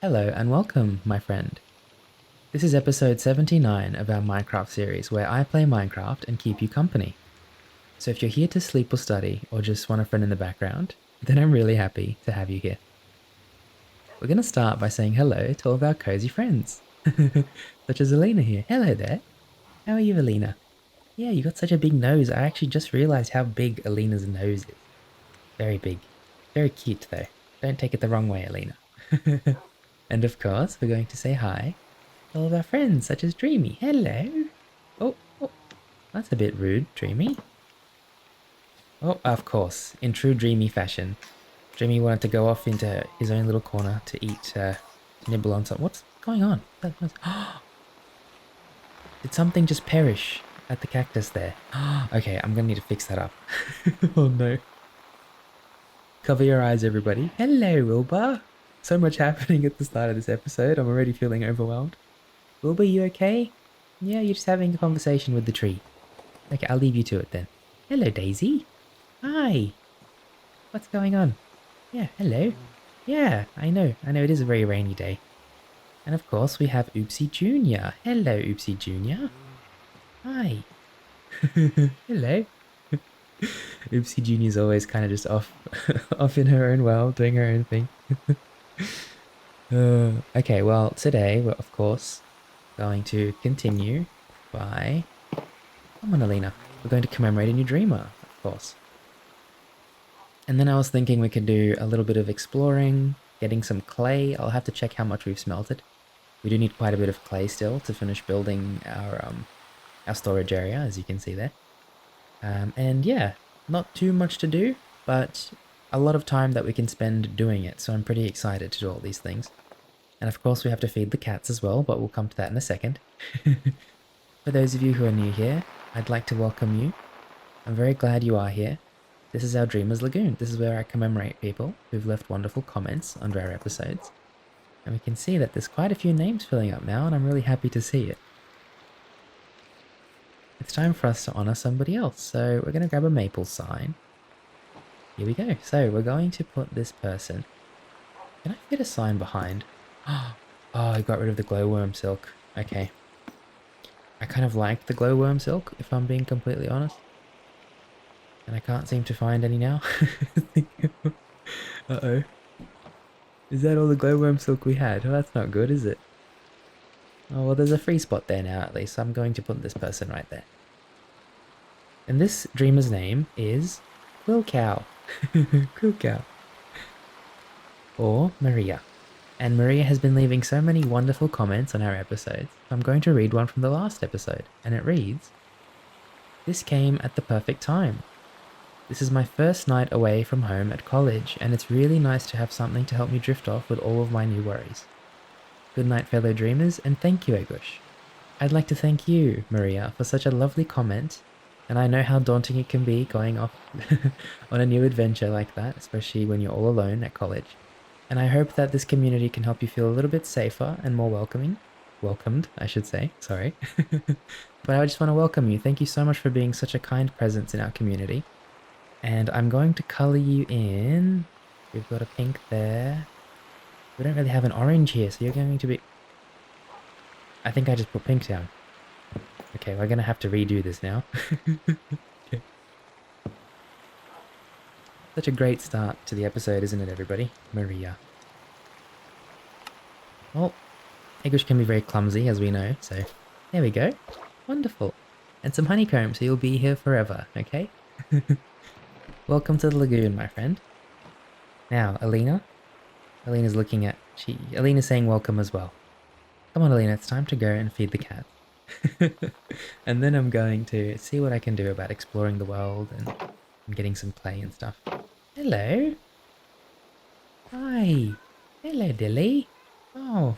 Hello and welcome, my friend. This is episode 79 of our Minecraft series where I play Minecraft and keep you company. So if you're here to sleep or study or just want a friend in the background, then I'm really happy to have you here. We're going to start by saying hello to all of our cozy friends, such as Alina here. Hello there. How are you, Alina? Yeah, you got such a big nose. I actually just realized how big Alina's nose is. Very big. Very cute though. Don't take it the wrong way, Alina. And of course, we're going to say hi all of our friends, such as Dreamy. Hello. Oh, that's a bit rude, Dreamy. Oh, of course, in true Dreamy fashion, Dreamy wanted to go off into his own little corner to eat, to nibble on something. What's going on? Did something just perish at the cactus there? Okay, I'm gonna need to fix that up. Oh no. Cover your eyes, everybody. Hello, Wilbur. So much happening at the start of this episode. I'm already feeling overwhelmed. Wilbur, you okay? Yeah, you're just having a conversation with the tree. Okay, I'll leave you to it then. Hello, Daisy. Hi. What's going on? Yeah, hello. Yeah, I know it is a very rainy day. And of course, we have Oopsie Jr. Hello, Oopsie Jr. Hi. Hello. Oopsie Jr. is always kind of just off, off in her own world, doing her own thing. Okay, well, today we're, of course, going to continue by... Come on, Alina. We're going to commemorate a new dreamer, of course. And then I was thinking we could do a little bit of exploring, getting some clay. I'll have to check how much we've smelted. We do need quite a bit of clay still to finish building our storage area, as you can see there. And yeah, not too much to do, but a lot of time that we can spend doing it. So I'm pretty excited to do all these things. And of course we have to feed the cats as well, but we'll come to that in a second. For those of you who are new here, I'd like to welcome you. I'm very glad you are here. This is our Dreamer's Lagoon. This is where I commemorate people who've left wonderful comments under our episodes. And we can see that there's quite a few names filling up now, and I'm really happy to see it. It's time for us to honor somebody else, so we're going to grab a maple sign. Here we go. So we're going to put this person... Can I fit a sign behind? Oh, I got rid of the glowworm silk. Okay. I kind of like the glowworm silk, if I'm being completely honest. And I can't seem to find any now. Uh-oh. Is that all the glowworm silk we had? Well, that's not good, is it? Oh, well, there's a free spot there now, at least. I'm going to put this person right there. And this dreamer's name is Quillcow. Quillcow. Or Maria. And Maria has been leaving so many wonderful comments on our episodes. I'm going to read one from the last episode, and it reads, "This came at the perfect time. This is my first night away from home at college, and it's really nice to have something to help me drift off with all of my new worries. Good night, fellow dreamers, and thank you, Egush. I'd like to thank you, Maria, for such a lovely comment, and I know how daunting it can be going off on a new adventure like that, especially when you're all alone at college. And I hope that this community can help you feel a little bit safer and more welcomed, I should say, sorry. But I just want to welcome you. Thank you so much for being such a kind presence in our community. And I'm going to color you in. We've got a pink there. We don't really have an orange here, so you're going to be... I think I just put pink down. Okay, we're going to have to redo this now. Okay. Such a great start to the episode, isn't it, everybody? Maria. Well, Egush can be very clumsy, as we know, so there we go. Wonderful. And some honeycomb, so you'll be here forever, okay? Welcome to the lagoon, my friend. Now, Alina. Alina's looking at... Alina's saying welcome as well. Come on, Alina, it's time to go and feed the cat. And then I'm going to see what I can do about exploring the world and getting some clay and stuff. Hello. Hi. Hello, Dilly. Oh.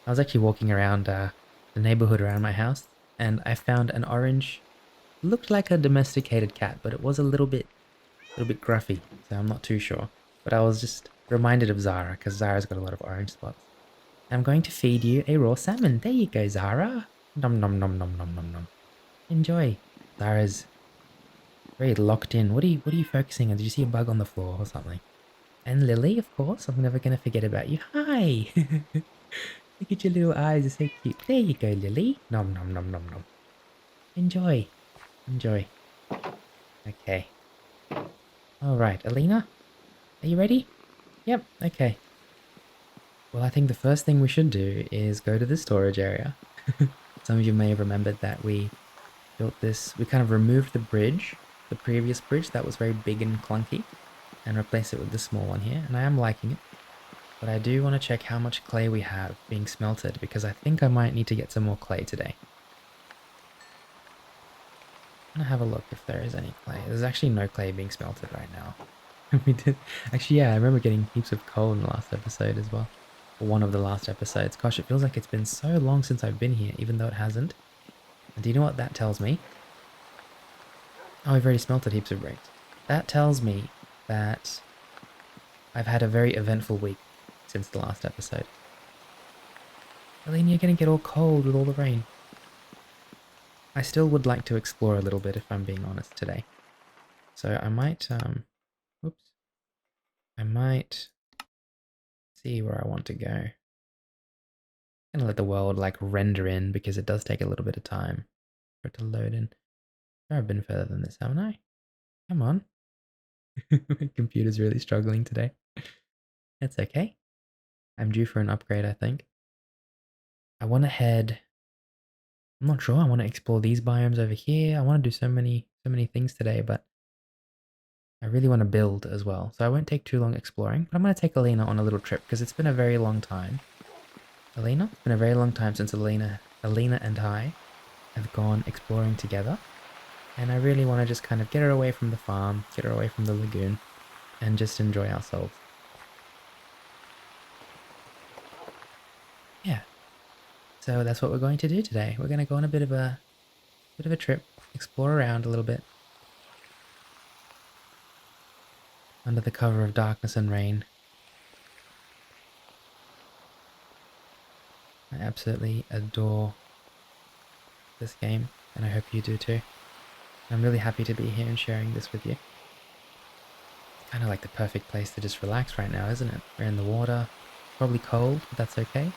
I was actually walking around the neighborhood around my house, and I found an orange... Looked like a domesticated cat, but it was a little bit gruffy, so I'm not too sure. But I was just reminded of Zara, because Zara's got a lot of orange spots. I'm going to feed you a raw salmon. There you go, Zara. Nom nom nom nom nom nom nom. Enjoy. Zara's very locked in. What are you focusing on? Did you see a bug on the floor or something? And Lily, of course. I'm never going to forget about you. Hi! Look at your little eyes. They're so cute. There you go, Lily. Nom nom nom nom nom. Enjoy. Enjoy. Okay. Alright, Alina? Are you ready? Yep, okay. Well, I think the first thing we should do is go to the storage area. Some of you may have remembered that we built this, we kind of removed the bridge, the previous bridge that was very big and clunky, and replaced it with this small one here, and I am liking it. But I do want to check how much clay we have being smelted, because I think I might need to get some more clay today. I'm gonna have a look if there is any clay. There's actually no clay being smelted right now. We did, actually, yeah, I remember getting heaps of coal in the last episode as well. Or one of the last episodes. Gosh, it feels like it's been so long since I've been here, even though it hasn't. And do you know what that tells me? Oh, I've already smelted heaps of bricks. That tells me that I've had a very eventful week since the last episode. Eileen, you're gonna get all cold with all the rain. I still would like to explore a little bit if I'm being honest today. So I might, whoops. I might see where I want to go. I'm gonna let the world like render in because it does take a little bit of time for it to load in. I've been further than this, haven't I? Come on. My computer's really struggling today. That's okay. I'm due for an upgrade, I think. I want to head... I'm not sure. I want to explore these biomes over here. I want to do so many things today, but I really want to build as well. So I won't take too long exploring, but I'm going to take Alina on a little trip because it's been a very long time. Alina? It's been a very long time since Alina and I have gone exploring together. And I really want to just kind of get her away from the farm, get her away from the lagoon, and just enjoy ourselves. Yeah. So that's what we're going to do today. We're going to go on a bit of a trip, explore around a little bit. Under the cover of darkness and rain. I absolutely adore this game, and I hope you do too. I'm really happy to be here and sharing this with you. It's kind of like the perfect place to just relax right now, isn't it? We're in the water, probably cold, but that's okay.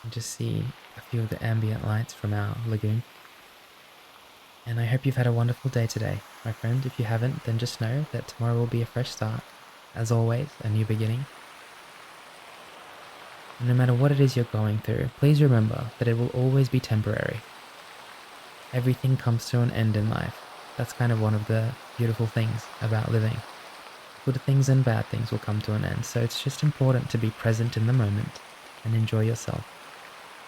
And just see a few of the ambient lights from our lagoon. And I hope you've had a wonderful day today, my friend. If you haven't, then just know that tomorrow will be a fresh start. As always, a new beginning. And no matter what it is you're going through, please remember that it will always be temporary. Everything comes to an end in life. That's kind of one of the beautiful things about living. Good things and bad things will come to an end, so it's just important to be present in the moment and enjoy yourself.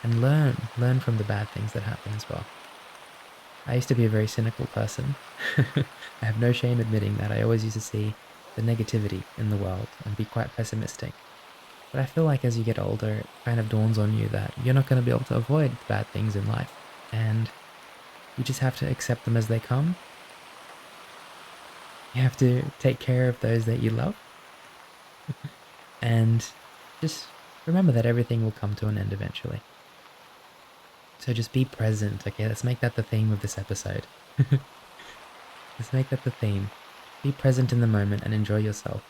And learn from the bad things that happen as well. I used to be a very cynical person. I have no shame admitting that. I always used to see the negativity in the world and be quite pessimistic. But I feel like as you get older, it kind of dawns on you that you're not going to be able to avoid bad things in life. And you just have to accept them as they come. You have to take care of those that you love. And just remember that everything will come to an end eventually. So just be present, okay? Let's make that the theme of this episode. Let's make that the theme. Be present in the moment and enjoy yourself.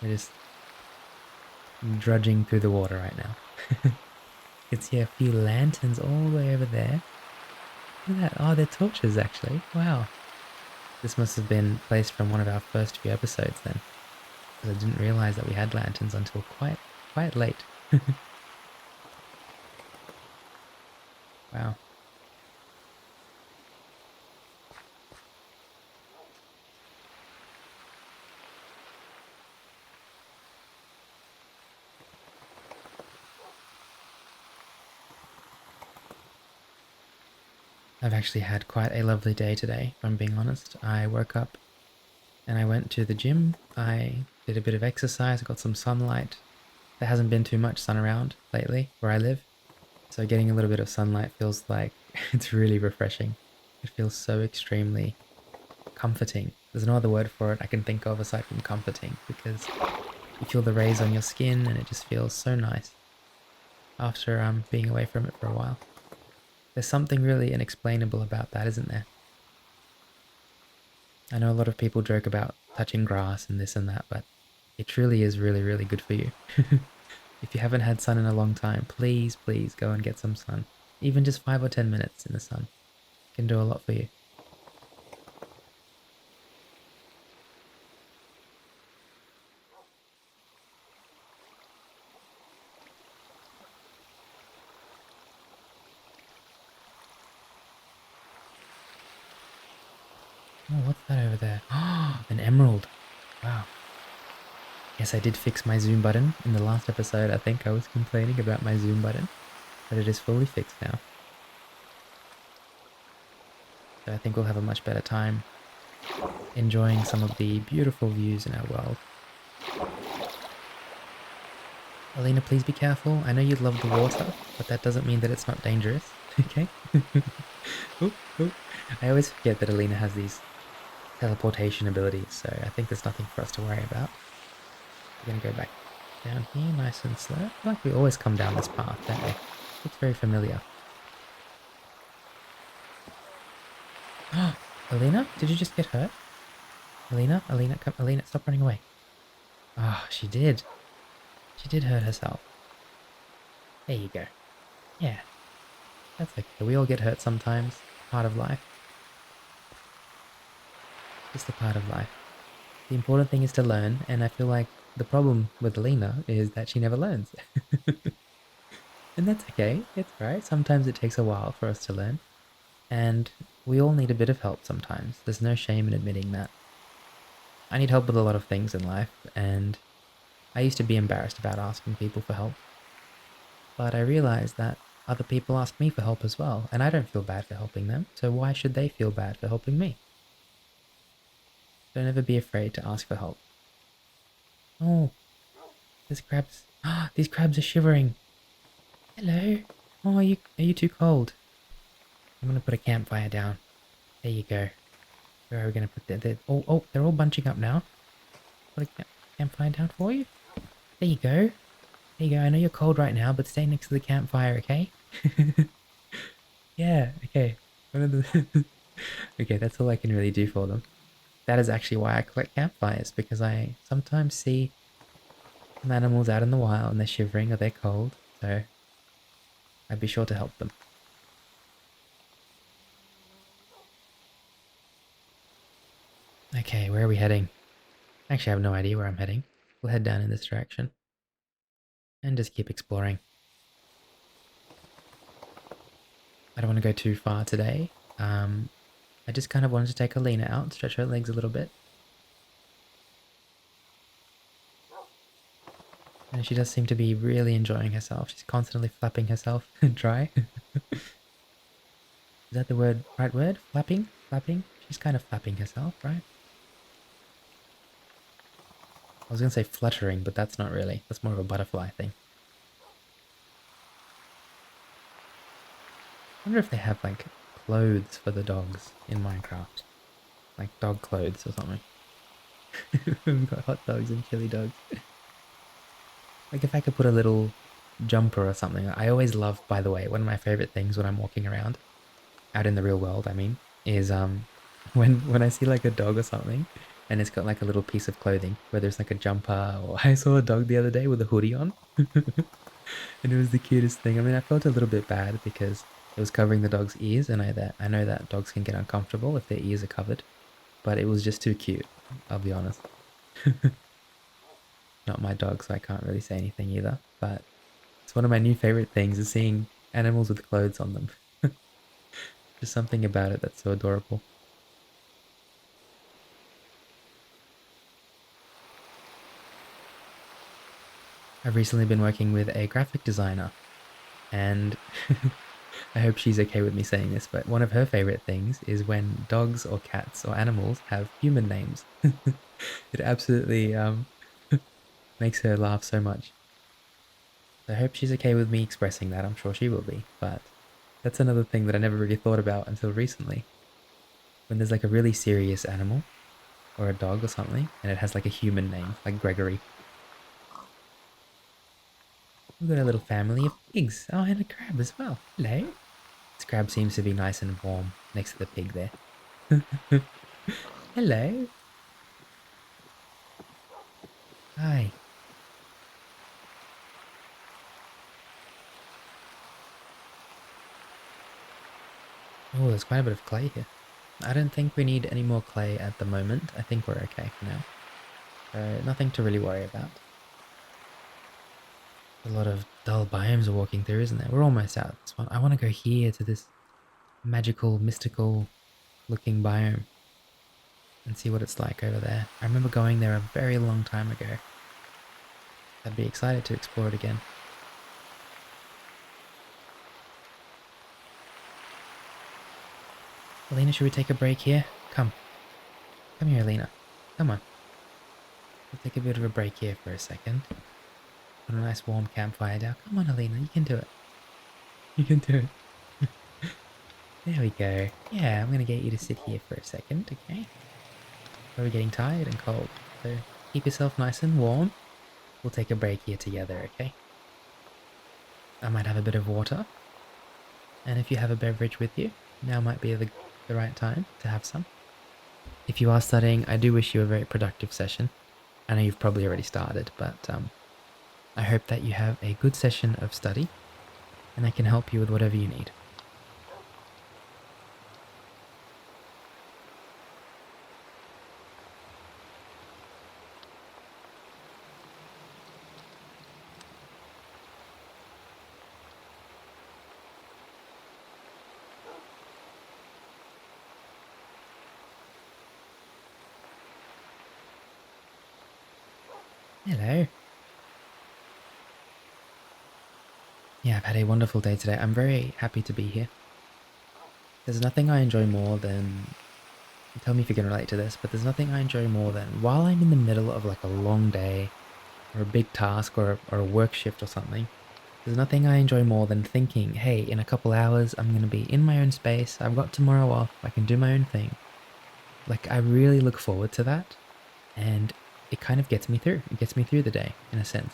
We're just drudging through the water right now. You can see a few lanterns all the way over there. Look at that. Oh, they're torches actually. Wow. This must have been placed from one of our first few episodes then. Because I didn't realize that we had lanterns until quite late. Wow. I've actually had quite a lovely day today, if I'm being honest. I woke up and I went to the gym. I did a bit of exercise, got some sunlight. There hasn't been too much sun around lately where I live. So getting a little bit of sunlight feels like it's really refreshing. It feels so extremely comforting. There's no other word for it I can think of aside from comforting, because you feel the rays on your skin and it just feels so nice after being away from it for a while. There's something really inexplainable about that, isn't there? I know a lot of people joke about touching grass and this and that, but it truly is really, really good for you. If you haven't had sun in a long time, please, please go and get some sun. Even just 5 or 10 minutes in the sun can do a lot for you. Oh, what's that over there? Oh, an emerald. Wow. Yes, I did fix my zoom button. In the last episode, I think I was complaining about my zoom button, but it is fully fixed now. So I think we'll have a much better time enjoying some of the beautiful views in our world. Alina, please be careful. I know you love the water, but that doesn't mean that it's not dangerous, okay? Oop, oop. I always forget that Alina has these teleportation abilities, so I think there's nothing for us to worry about. We're gonna go back down here, nice and slow. I feel like we always come down this path, don't we? It's very familiar. Alina, did you just get hurt? Alina, come, Alina, stop running away. Ah, she did. She did hurt herself. There you go. Yeah, that's okay. We all get hurt sometimes. Part of life. Just a part of life. The important thing is to learn, and I feel like the problem with Alina is that she never learns. And that's okay. It's right. Sometimes it takes a while for us to learn. And we all need a bit of help sometimes. There's no shame in admitting that. I need help with a lot of things in life, and I used to be embarrassed about asking people for help. But I realized that other people ask me for help as well, and I don't feel bad for helping them, so why should they feel bad for helping me? Don't ever be afraid to ask for help. Oh, there's crabs. These crabs are shivering. Hello. Oh, are you too cold? I'm gonna put a campfire down. There you go. Where are we gonna put that? Oh, they're all bunching up now. Put a campfire down for you. There you go. There you go. I know you're cold right now, but stay next to the campfire, okay? Yeah, okay. Okay, that's all I can really do for them. That is actually why I collect campfires, because I sometimes see some animals out in the wild and they're shivering or they're cold, so I'd be sure to help them. Okay, where are we heading? Actually, I have no idea where I'm heading. We'll head down in this direction and just keep exploring. I don't want to go too far today. I just kind of wanted to take Alina out, stretch her legs a little bit. And she does seem to be really enjoying herself. She's constantly flapping herself dry. Is that the right word? Flapping? Flapping? She's kind of flapping herself, right? I was going to say fluttering, but that's not really. That's more of a butterfly thing. I wonder if they have, like, clothes for the dogs in Minecraft. Like dog clothes or something. We've got hot dogs and chili dogs. Like if I could put a little jumper or something. I always love, by the way, one of my favorite things when I'm walking around, out in the real world, I mean, is when I see like a dog or something and it's got like a little piece of clothing, whether it's like a jumper or I saw a dog the other day with a hoodie on. And it was the cutest thing. I mean, I felt a little bit bad because it was covering the dog's ears, and I know that dogs can get uncomfortable if their ears are covered, but it was just too cute, I'll be honest. Not my dog, so I can't really say anything either, but it's one of my new favorite things is seeing animals with clothes on them. Just something about it that's so adorable. I've recently been working with a graphic designer, and I hope she's okay with me saying this, but one of her favorite things is when dogs or cats or animals have human names. It absolutely makes her laugh so much. I hope she's okay with me expressing that. I'm sure she will be, but that's another thing that I never really thought about until recently. When there's like a really serious animal or a dog or something, and it has like a human name, like Gregory. We've got a little family of pigs. Oh, and a crab as well. Hello. This crab seems to be nice and warm next to the pig there. Hello. Hi. Oh, there's quite a bit of clay here. I don't think we need any more clay at the moment. I think we're okay for now. So nothing to really worry about. A lot of dull biomes we're walking through, isn't there? We're almost out of this one. I want to go here to this magical, mystical looking biome and see what it's like over there. I remember going there a very long time ago. I'd be excited to explore it again. Alina, should we take a break here? Come. Come here, Alina. Come on. We'll take a bit of a break here for a second. Put a nice warm campfire down. Come on, Alina, you can do it. You can do it. There we go. Yeah, I'm gonna get you to sit here for a second, okay? We're getting tired and cold, so keep yourself nice and warm. We'll take a break here together, okay? I might have a bit of water, and if you have a beverage with you, now might be the right time to have some. If you are studying, I do wish you a very productive session. I know you've probably already started, but I hope that you have a good session of study, and I can help you with whatever you need. Hello. Yeah, I've had a wonderful day today. I'm very happy to be here. There's nothing I enjoy more than... Tell me if you can relate to this, but there's nothing I enjoy more than while I'm in the middle of like a long day or a big task or a work shift or something, there's nothing I enjoy more than thinking, hey, in a couple hours, I'm going to be in my own space. I've got tomorrow off. I can do my own thing. Like, I really look forward to that. And it kind of gets me through. It gets me through the day, in a sense.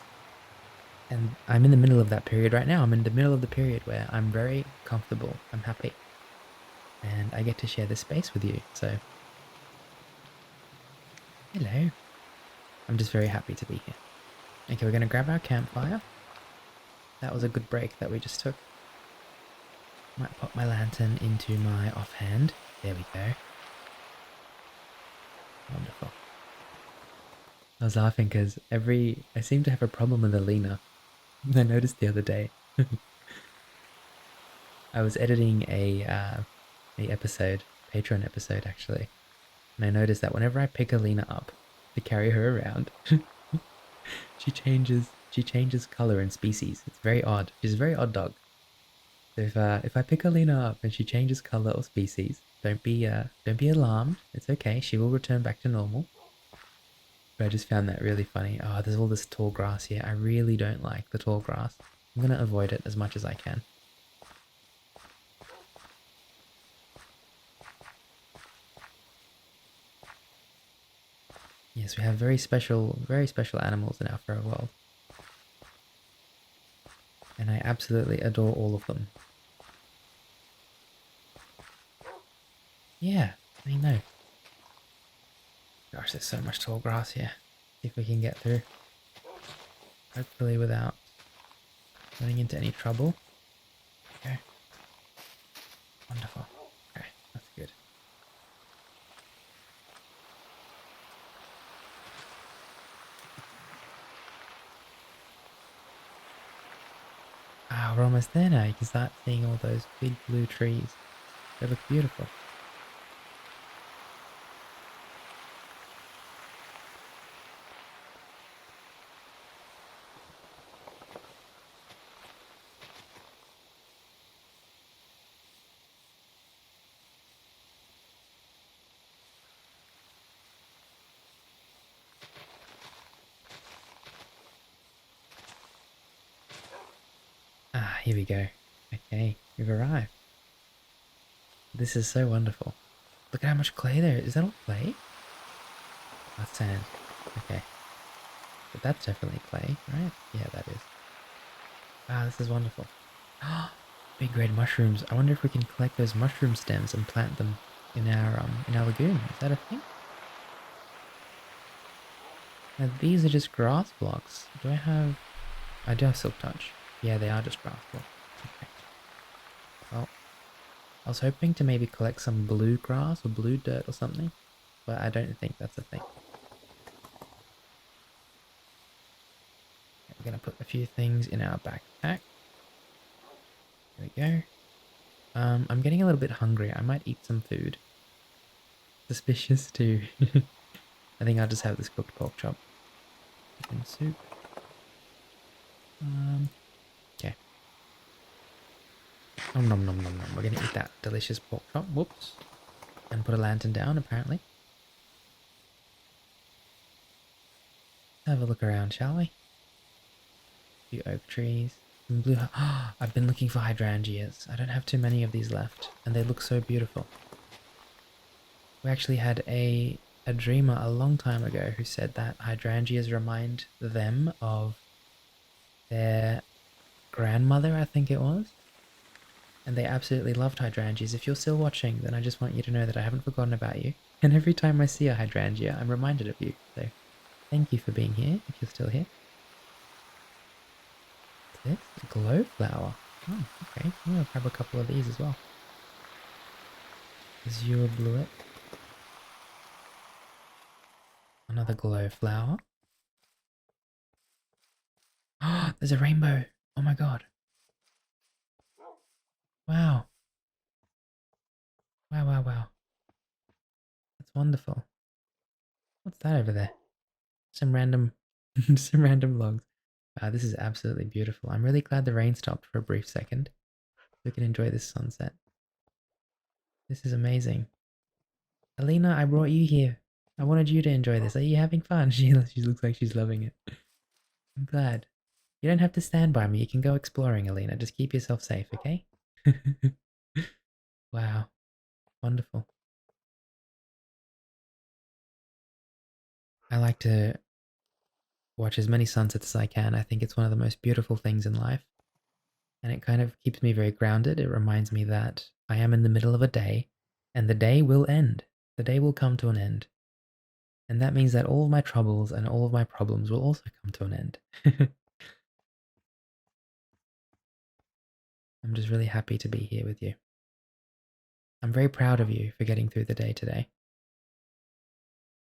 And I'm in the middle of that period right now. I'm in the middle of the period where I'm very comfortable. I'm happy. And I get to share this space with you. So, hello. I'm just very happy to be here. Okay, we're going to grab our campfire. That was a good break that we just took. Might pop my lantern into my offhand. There we go. Wonderful. I was laughing because I seem to have a problem with Alina. I noticed the other day. I was editing a episode, Patreon episode actually, and I noticed that whenever I pick Alina up to carry her around, she changes color and species. It's very odd. She's a very odd dog. So if I pick Alina up and she changes color or species, don't be alarmed. It's okay. She will return back to normal. But I just found that really funny. Oh, there's all this tall grass here. I really don't like the tall grass. I'm gonna avoid it as much as I can. Yes, we have very special animals in our fur world. And I absolutely adore all of them. Yeah, I know. Gosh, there's so much tall grass here. See if we can get through. Hopefully without running into any trouble. Okay. Wonderful. Okay, that's good. Ah, we're almost there now. You can start seeing all those big blue trees. They look beautiful. Ah, here we go. Okay, we've arrived. This is so wonderful. Look at how much clay there is. Is that all clay? That's sand. Okay. But that's definitely clay, right? Yeah, that is. Ah, this is wonderful. big red mushrooms. I wonder if we can collect those mushroom stems and plant them in our lagoon. Is that a thing? Now these are just grass blocks. Do I have... I do have silk touch. Yeah, they are just grass blocks. Okay. Well, I was hoping to maybe collect some blue grass or blue dirt or something, but I don't think that's a thing. We're gonna put a few things in our backpack. There we go. I'm getting a little bit hungry. I might eat some food. Suspicious too. I think I'll just have this cooked pork chop. Chicken soup. Okay. Nom nom nom nom nom. We're gonna eat that delicious pork chop. Whoops. And put a lantern down, apparently. Have a look around, shall we? A few oak trees. Some blue... I've been looking for hydrangeas. I don't have too many of these left, and they look so beautiful. We actually had a dreamer a long time ago who said that hydrangeas remind them of their grandmother, I think it was. And they absolutely loved hydrangeas. If you're still watching, then I just want you to know that I haven't forgotten about you. And every time I see a hydrangea, I'm reminded of you. So thank you for being here, if you're still here. What's this? A glow flower. Oh, okay. I'm going to grab a couple of these as well. Azure bluet. Another glow flower. Oh, there's a rainbow. Oh my god. Wow. Wow, wow, wow. That's wonderful. What's that over there? Some random, some random logs. Wow, this is absolutely beautiful. I'm really glad the rain stopped for a brief second. We can enjoy this sunset. This is amazing. Alina, I brought you here. I wanted you to enjoy this. Are you having fun? She looks like she's loving it. I'm glad. You don't have to stand by me. You can go exploring, Alina. Just keep yourself safe, okay? Wow. Wonderful. I like to watch as many sunsets as I can. I think it's one of the most beautiful things in life. And it kind of keeps me very grounded. It reminds me that I am in the middle of a day, and the day will end. The day will come to an end. And that means that all of my troubles and all of my problems will also come to an end. I'm just really happy to be here with you. I'm very proud of you for getting through the day today.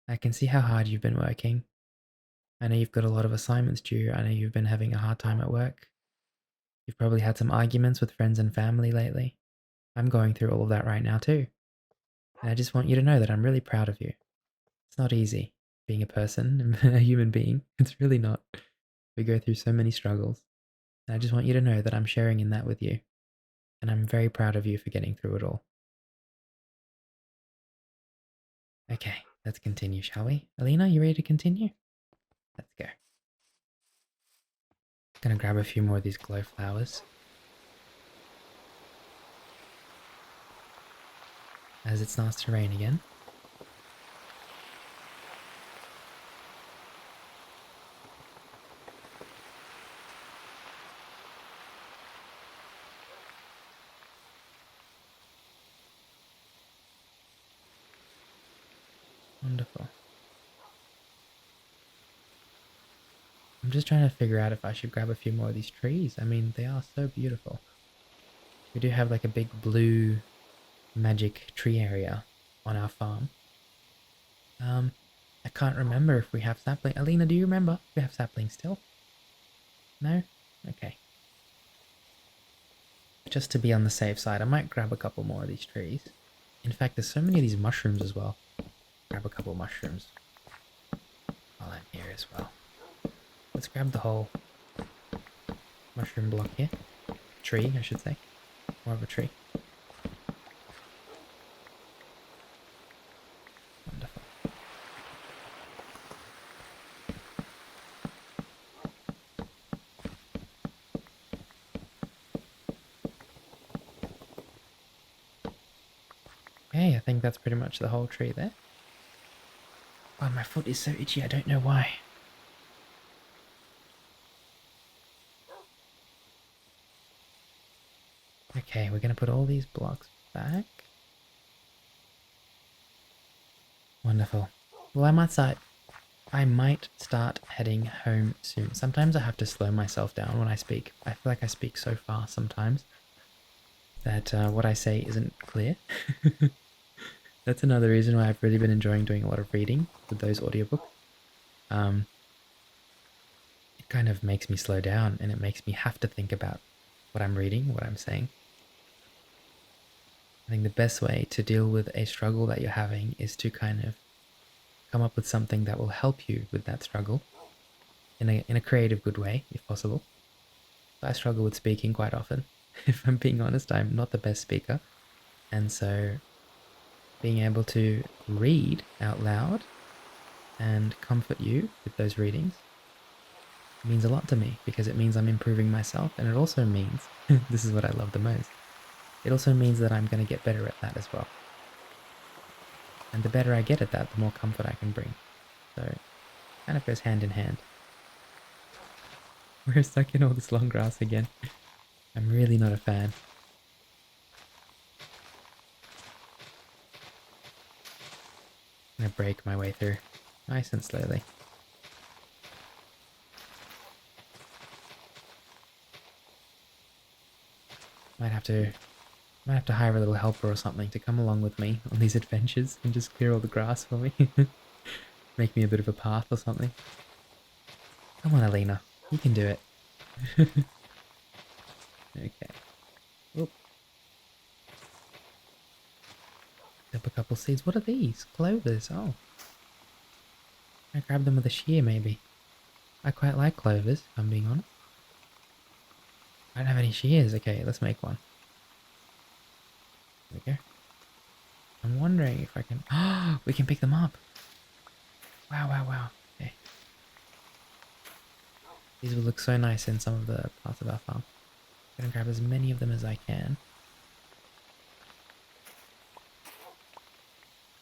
I can see how hard you've been working. I know you've got a lot of assignments due. I know you've been having a hard time at work. You've probably had some arguments with friends and family lately. I'm going through all of that right now too. And I just want you to know that I'm really proud of you. It's not easy being a person, a human being. It's really not. We go through so many struggles. And I just want you to know that I'm sharing in that with you. And I'm very proud of you for getting through it all. Okay, let's continue, shall we? Alina, you ready to continue? Let's go. Gonna grab a few more of these glow flowers. As it starts to rain again. Wonderful. I'm just trying to figure out if I should grab a few more of these trees. I mean, they are so beautiful. We do have like a big blue magic tree area on our farm. I can't remember if we have sapling. Alina, do you remember if we have saplings still? No? Okay. Just to be on the safe side, I might grab a couple more of these trees. In fact, there's so many of these mushrooms as well. Grab a couple mushrooms while I'm here as well. Let's grab the whole mushroom block here. Tree, I should say. More of a tree. Wonderful. Okay, I think that's pretty much the whole tree there. Oh, my foot is so itchy, I don't know why. Okay, we're going to put all these blocks back. Wonderful. Well, I might start heading home soon. Sometimes I have to slow myself down when I speak. I feel like I speak so fast sometimes that what I say isn't clear. That's another reason why I've really been enjoying doing a lot of reading with those audiobooks. It kind of makes me slow down and it makes me have to think about what I'm reading, what I'm saying. I think the best way to deal with a struggle that you're having is to kind of come up with something that will help you with that struggle in a creative good way, if possible. I struggle with speaking quite often. If I'm being honest, I'm not the best speaker. And so being able to read out loud and comfort you with those readings means a lot to me because it means I'm improving myself. And it also means, this is what I love the most, it also means that I'm going to get better at that as well. And the better I get at that, the more comfort I can bring. So it kind of goes hand in hand. We're stuck in all this long grass again. I'm really not a fan. I'm going to break my way through, nice and slowly. Might have to hire a little helper or something to come along with me on these adventures and just clear all the grass for me. Make me a bit of a path or something. Come on, Alina. You can do it. Okay. Oop. Up a couple seeds. What are these? Clovers. Oh. I grab them with a shear, maybe. I quite like clovers, if I'm being honest. I don't have any shears. Okay, let's make one. There we go. I'm wondering if I can... Oh, we can pick them up. Wow, wow, wow. Okay. These will look so nice in some of the parts of our farm. I'm gonna grab as many of them as I can.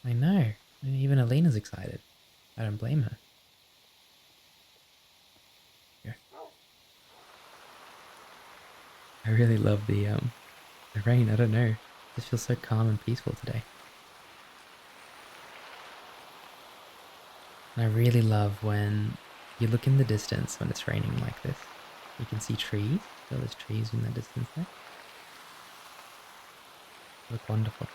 I know. Even Alina's excited. I don't blame her. Here. I really love the rain. I don't know. It just feels so calm and peaceful today. And I really love when you look in the distance when it's raining like this. You can see trees. So there's trees in the distance there. They look wonderful.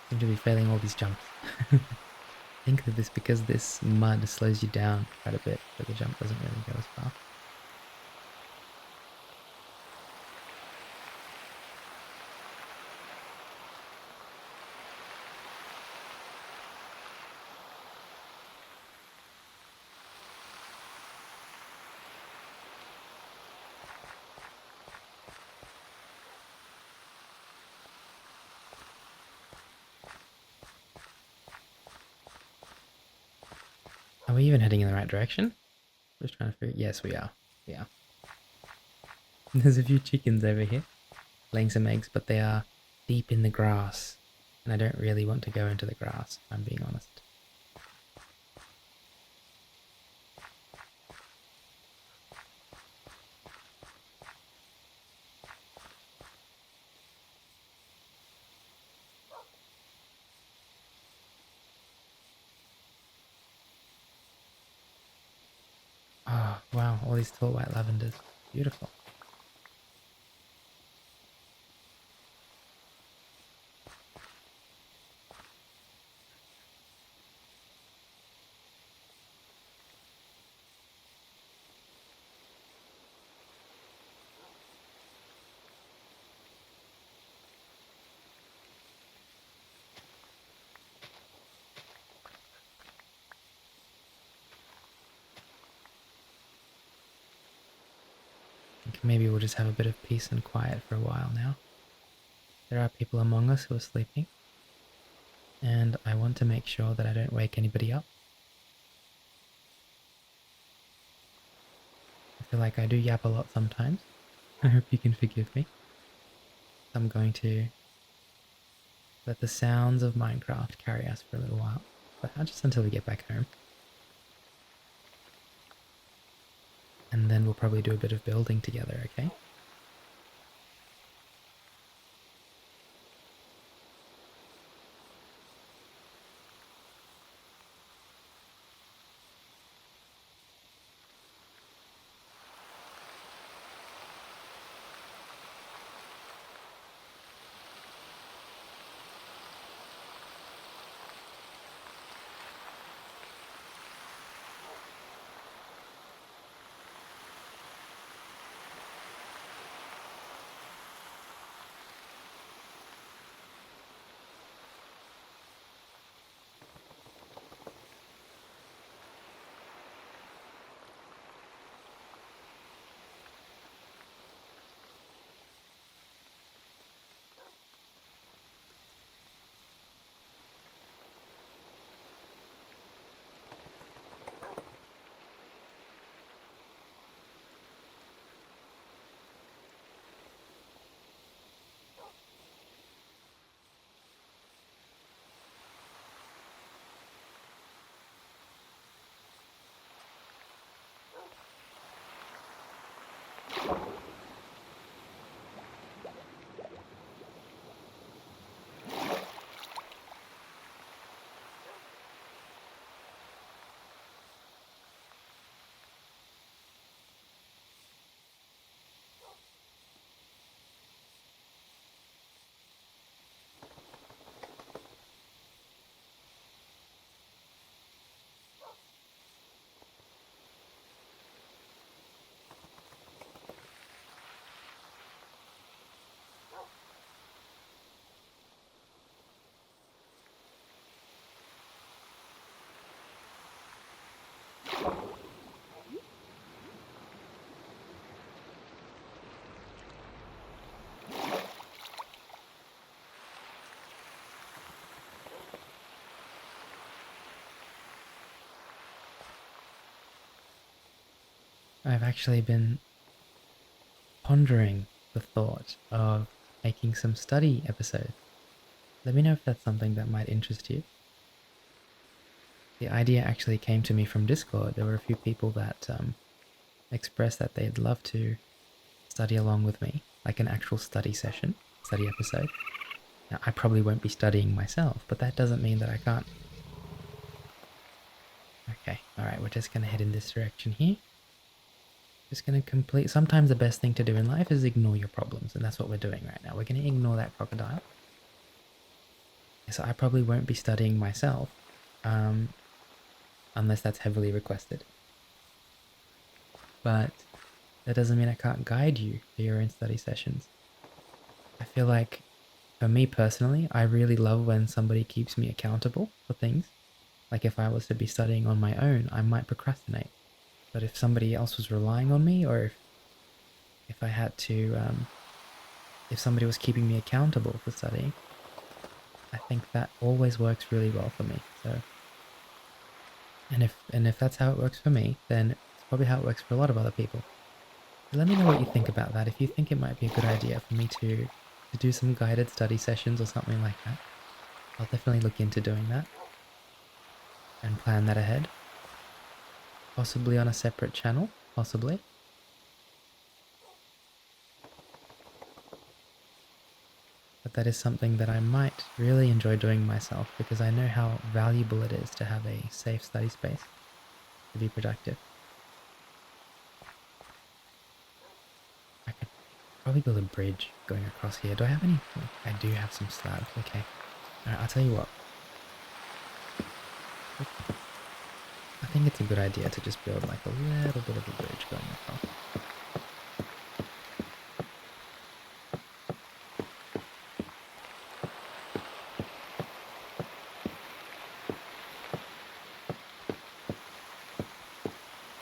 Seem to be failing all these jumps. I think that because this mud slows you down quite a bit, but the jump doesn't really go as far. Are we even heading in the right direction? Just trying to figure... Yes, we are. Yeah. There's a few chickens over here laying some eggs, but they are deep in the grass. And I don't really want to go into the grass, if I'm being honest. Oh, wow, all these tall white lavenders. Beautiful. I think maybe we'll just have a bit of peace and quiet for a while now. There are people among us who are sleeping, and I want to make sure that I don't wake anybody up. I feel like I do yap a lot sometimes. I hope you can forgive me. I'm going to Let the sounds of Minecraft carry us for a little while, but just until we get back home. And then we'll probably do a bit of building together, okay? I've actually been pondering the thought of making some study episodes. Let me know if that's something that might interest you. The idea actually came to me from Discord. There were a few people that expressed that they'd love to study along with me, like an actual study session, study episode. Now, I probably won't be studying myself, but that doesn't mean that I can't. Okay, alright, we're just going to head in this direction here. Just going to complete. Sometimes the best thing to do in life is ignore your problems, and that's what we're doing right now. We're going to ignore that crocodile. So I probably won't be studying myself, unless that's heavily requested. But that doesn't mean I can't guide you to your own study sessions. I feel like, for me personally, I really love when somebody keeps me accountable for things. Like if I was to be studying on my own, I might procrastinate. But if somebody else was relying on me, or if I had to, if somebody was keeping me accountable for studying, I think that always works really well for me. So, and if that's how it works for me, then it's probably how it works for a lot of other people. So let me know what you think about that. If you think it might be a good idea for me to do some guided study sessions or something like that, I'll definitely look into doing that and plan that ahead. Possibly on a separate channel, possibly. But that is something that I might really enjoy doing myself because I know how valuable it is to have a safe study space to be productive. I could probably build a bridge going across here. Do I have any? I do have some slabs. Okay. Alright, I'll tell you what. I think it's a good idea to just build like a little bit of a bridge going across.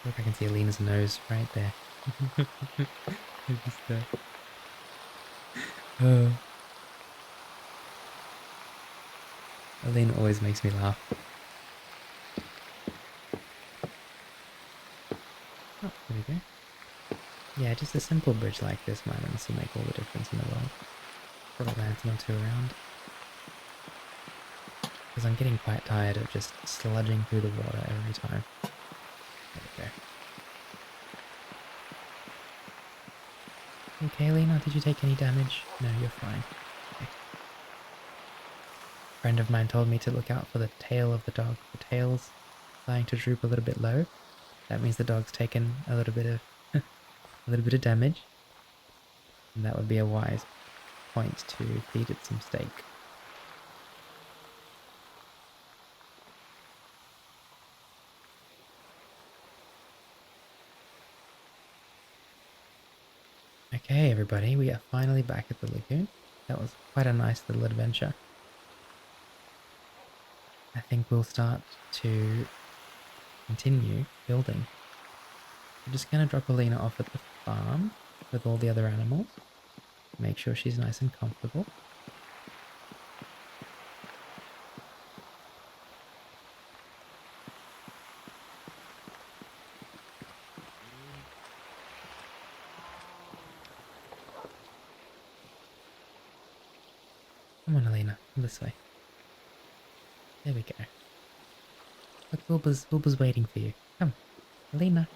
Look, I can see Alina's nose right there. Alina always makes me laugh. Oh, there we go. Yeah, just a simple bridge like this might honestly make all the difference in the world. Got a lantern or two around. because I'm getting quite tired of just sludging through the water every time. There we go. Okay, Lena, did you take any damage? No, you're fine. Okay. A friend of mine told me to look out for the tail of the dog. The tail's starting to droop a little bit low. That means the dog's taken a little bit of damage, and that would be a wise point to feed it some steak. Okay, everybody, we are finally back at the lagoon. That was quite a nice little adventure. I think we'll start to continue building. I'm just going to drop Alina off at the farm with all the other animals. Make sure she's nice and comfortable. Come on, Alina, come this way. There we go. Look, Wilbur's waiting for you. Come, Alina.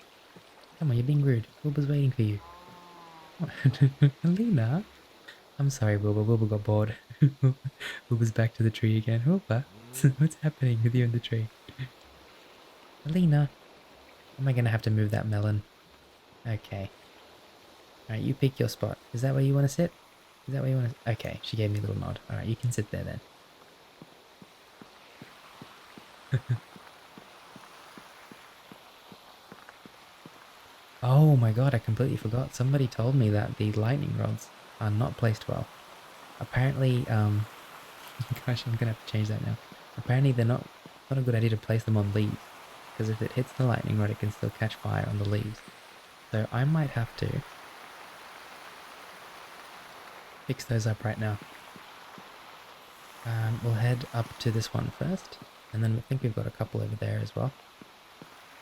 Come on, you're being rude. Wilbur's waiting for you. Alina? I'm sorry, Wilbur. Wilbur got bored. Wilbur's back to the tree again. Wilbur, what's happening with you in the tree? Alina. Am I going to have to move that melon? Okay. Alright, you pick your spot. Is that where you want to sit? Is that where you want to... Okay, she gave me a little nod. Alright, you can sit there then. Oh my god, I completely forgot. Somebody told me that the lightning rods are not placed well. Apparently, gosh, I'm gonna have to change that now. Apparently they're not a good idea to place them on leaves, because if it hits the lightning rod, it can still catch fire on the leaves. So I might have to fix those up right now. We'll head up to this one first, and then I think we've got a couple over there as well.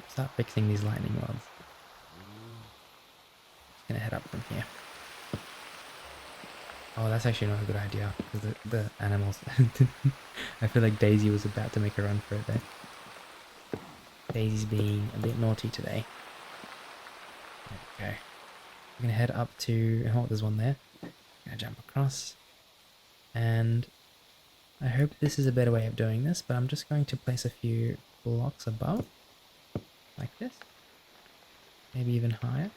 Start fixing these lightning rods. Just gonna head up from here. Oh, that's actually not a good idea, because the animals... I feel like Daisy was about to make a run for it there. Daisy's being a bit naughty today. There we go. I'm gonna head up to... Oh, there's one there. I'm gonna jump across. And I hope this is a better way of doing this, but I'm just going to place a few blocks above. Like this. Maybe even higher.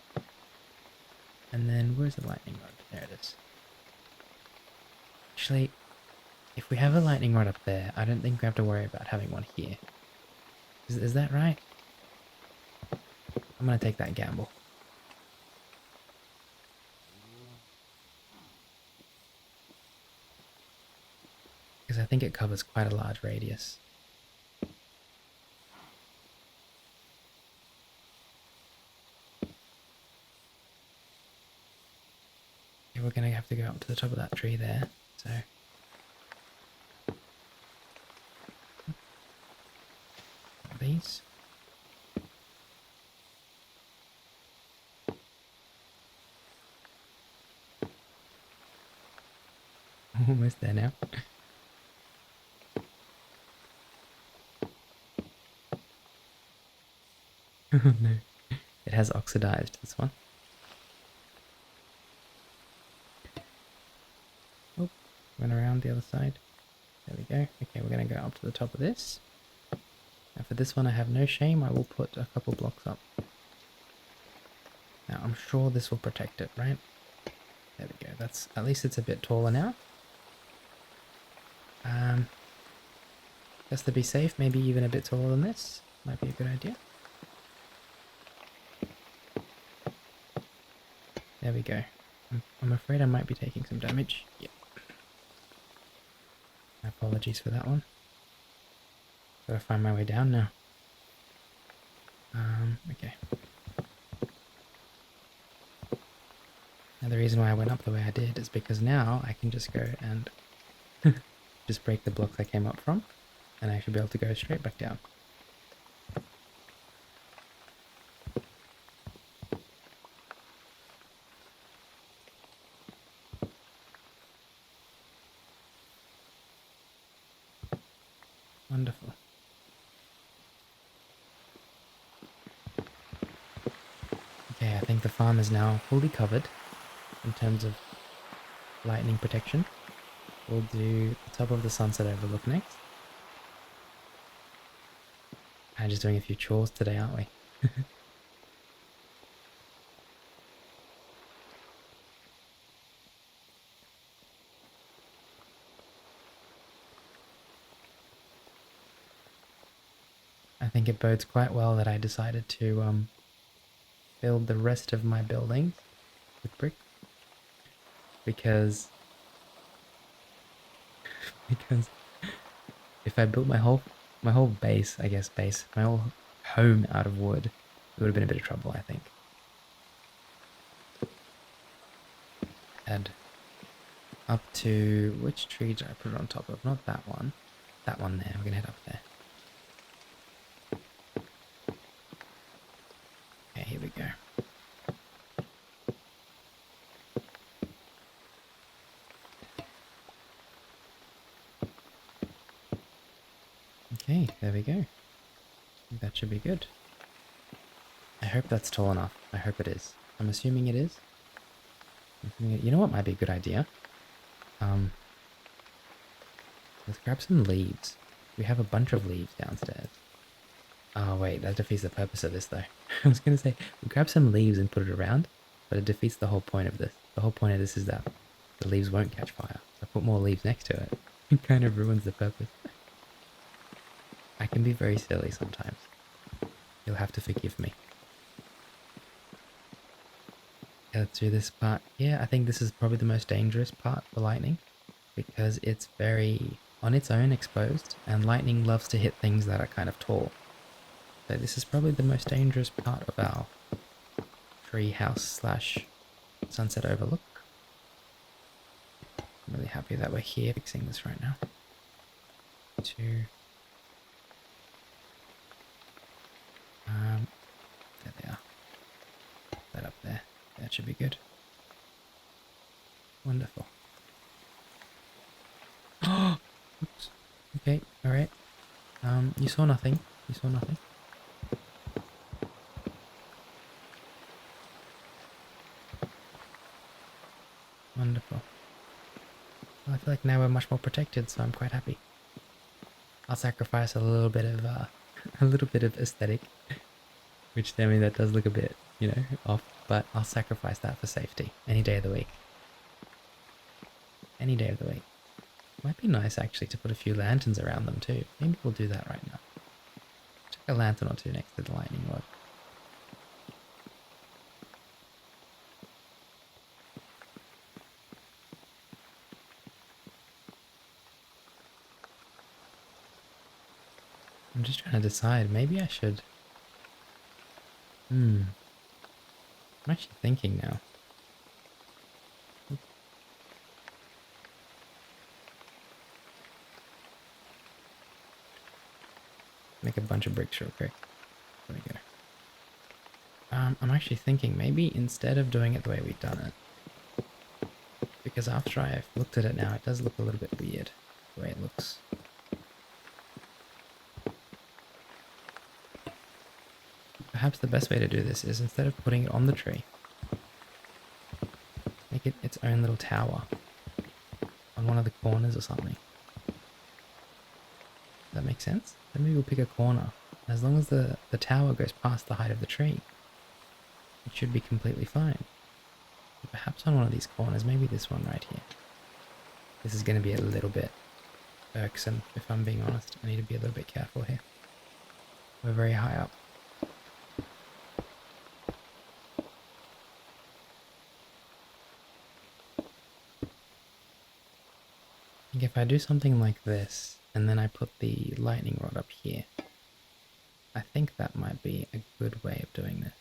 And then, where's the lightning rod? There it is. Actually, if we have a lightning rod up there, I don't think we have to worry about having one here. Is that right? I'm going to take that gamble. Because I think it covers quite a large radius. Okay, we're going to have to go up to the top of that tree there, so... These. Almost there now. Oh no, it has oxidized, this one. Oh, went around the other side. There we go. Okay, we're going to go up to the top of this. Now for this one I have no shame, I will put a couple blocks up. Now I'm sure this will protect it, right? There we go, that's, at least it's a bit taller now. Just to be safe, maybe even a bit taller than this. Might be a good idea. There we go. I'm afraid I might be taking some damage. Yep. My apologies for that one. Gotta find my way down now. Okay. Now the reason why I went up the way I did is because now I can just go and just break the blocks I came up from, and I should be able to go straight back down. Okay, I think the farm is now fully covered in terms of lightning protection. We'll do the top of the sunset overlook next. And just doing a few chores today, aren't we? I think it bodes quite well that I decided to build the rest of my buildings with brick because because if I built my whole base, I guess my whole home out of wood, it would have been a bit of trouble, I think. Head up to which tree did I put it on top of? Not that one. That one there. We're gonna head up there. Okay, here we go. Okay, there we go. That should be good. I hope that's tall enough. I hope it is. I'm assuming it is. You know what might be a good idea? Let's grab some leaves. We have a bunch of leaves downstairs. Oh wait, that defeats the purpose of this though. I was gonna say, we grab some leaves and put it around, but it defeats the whole point of this. The whole point of this is that the leaves won't catch fire. So I put more leaves next to it. It kind of ruins the purpose. I can be very silly sometimes. You'll have to forgive me. Okay, let's do this part. Yeah, I think this is probably the most dangerous part for lightning because it's very on its own exposed and lightning loves to hit things that are kind of tall. So this is probably the most dangerous part of our tree house slash sunset overlook. I'm really happy that we're here fixing this right now. There they are. Put that up there. That should be good. Wonderful. Oh! Oops. Okay, alright. You saw nothing. You saw nothing. Wonderful. Well, I feel like now we're much more protected, so I'm quite happy. I'll sacrifice a little bit of aesthetic, which I mean that does look a bit, off, but I'll sacrifice that for safety any day of the week. Any day of the week. Might be nice actually to put a few lanterns around them too. Maybe we'll do that right now. Chuck a lantern or two next to the lightning rod. I'm just trying to decide. Maybe I should... I'm actually thinking now. Make a bunch of bricks real quick. There we go. I'm actually thinking maybe instead of doing it the way we've done it, because after I've looked at it now, it does look a little bit weird the way it looks. Perhaps the best way to do this is instead of putting it on the tree, make it its own little tower on one of the corners or something. Does that make sense? Then maybe we'll pick a corner. As long as the tower goes past the height of the tree, it should be completely fine. But perhaps on one of these corners, maybe this one right here. This is going to be a little bit irksome, if I'm being honest. I need to be a little bit careful here. We're very high up. I think if I do something like this, and then I put the lightning rod up here, I think that might be a good way of doing this.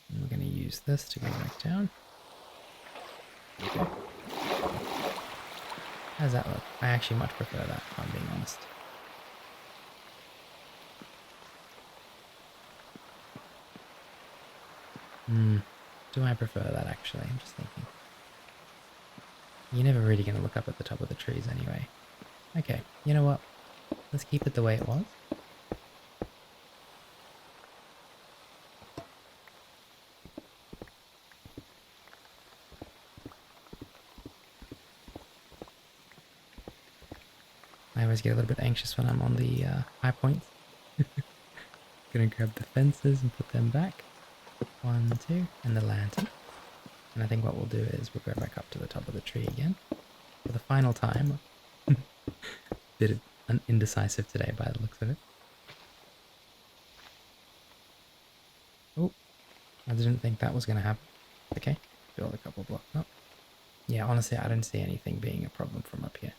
And we're going to use this to go back down. Okay. How does that look? I actually much prefer that, if I'm being honest. Do I prefer that actually? I'm just thinking. You're never really going to look up at the top of the trees anyway. Okay, you know what? Let's keep it the way it was. always get a little bit anxious when I'm on the high points. Gonna grab the fences and put them back. 1, 2, and the lantern. And I think what we'll do is we'll go back up to the top of the tree again for the final time. Bit indecisive today by the looks of it. Oh, I didn't think that was going to happen. Okay, build a couple blocks up. Yeah, honestly, I don't see anything being a problem from up here.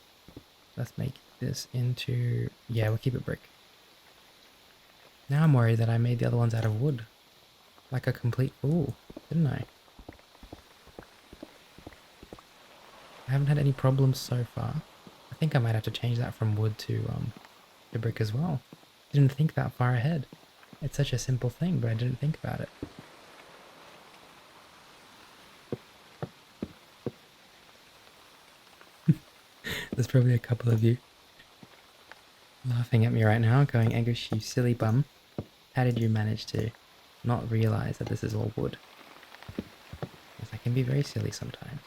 Let's make this into... Yeah, we'll keep it brick. Now I'm worried that I made the other ones out of wood. Like a complete fool, didn't I? I haven't had any problems so far. I think I might have to change that from wood to brick as well. Didn't think that far ahead. It's such a simple thing, but I didn't think about it. There's probably a couple of you laughing at me right now, going, Egush, you silly bum. How did you manage to not realize that this is all wood? Because I can be very silly sometimes.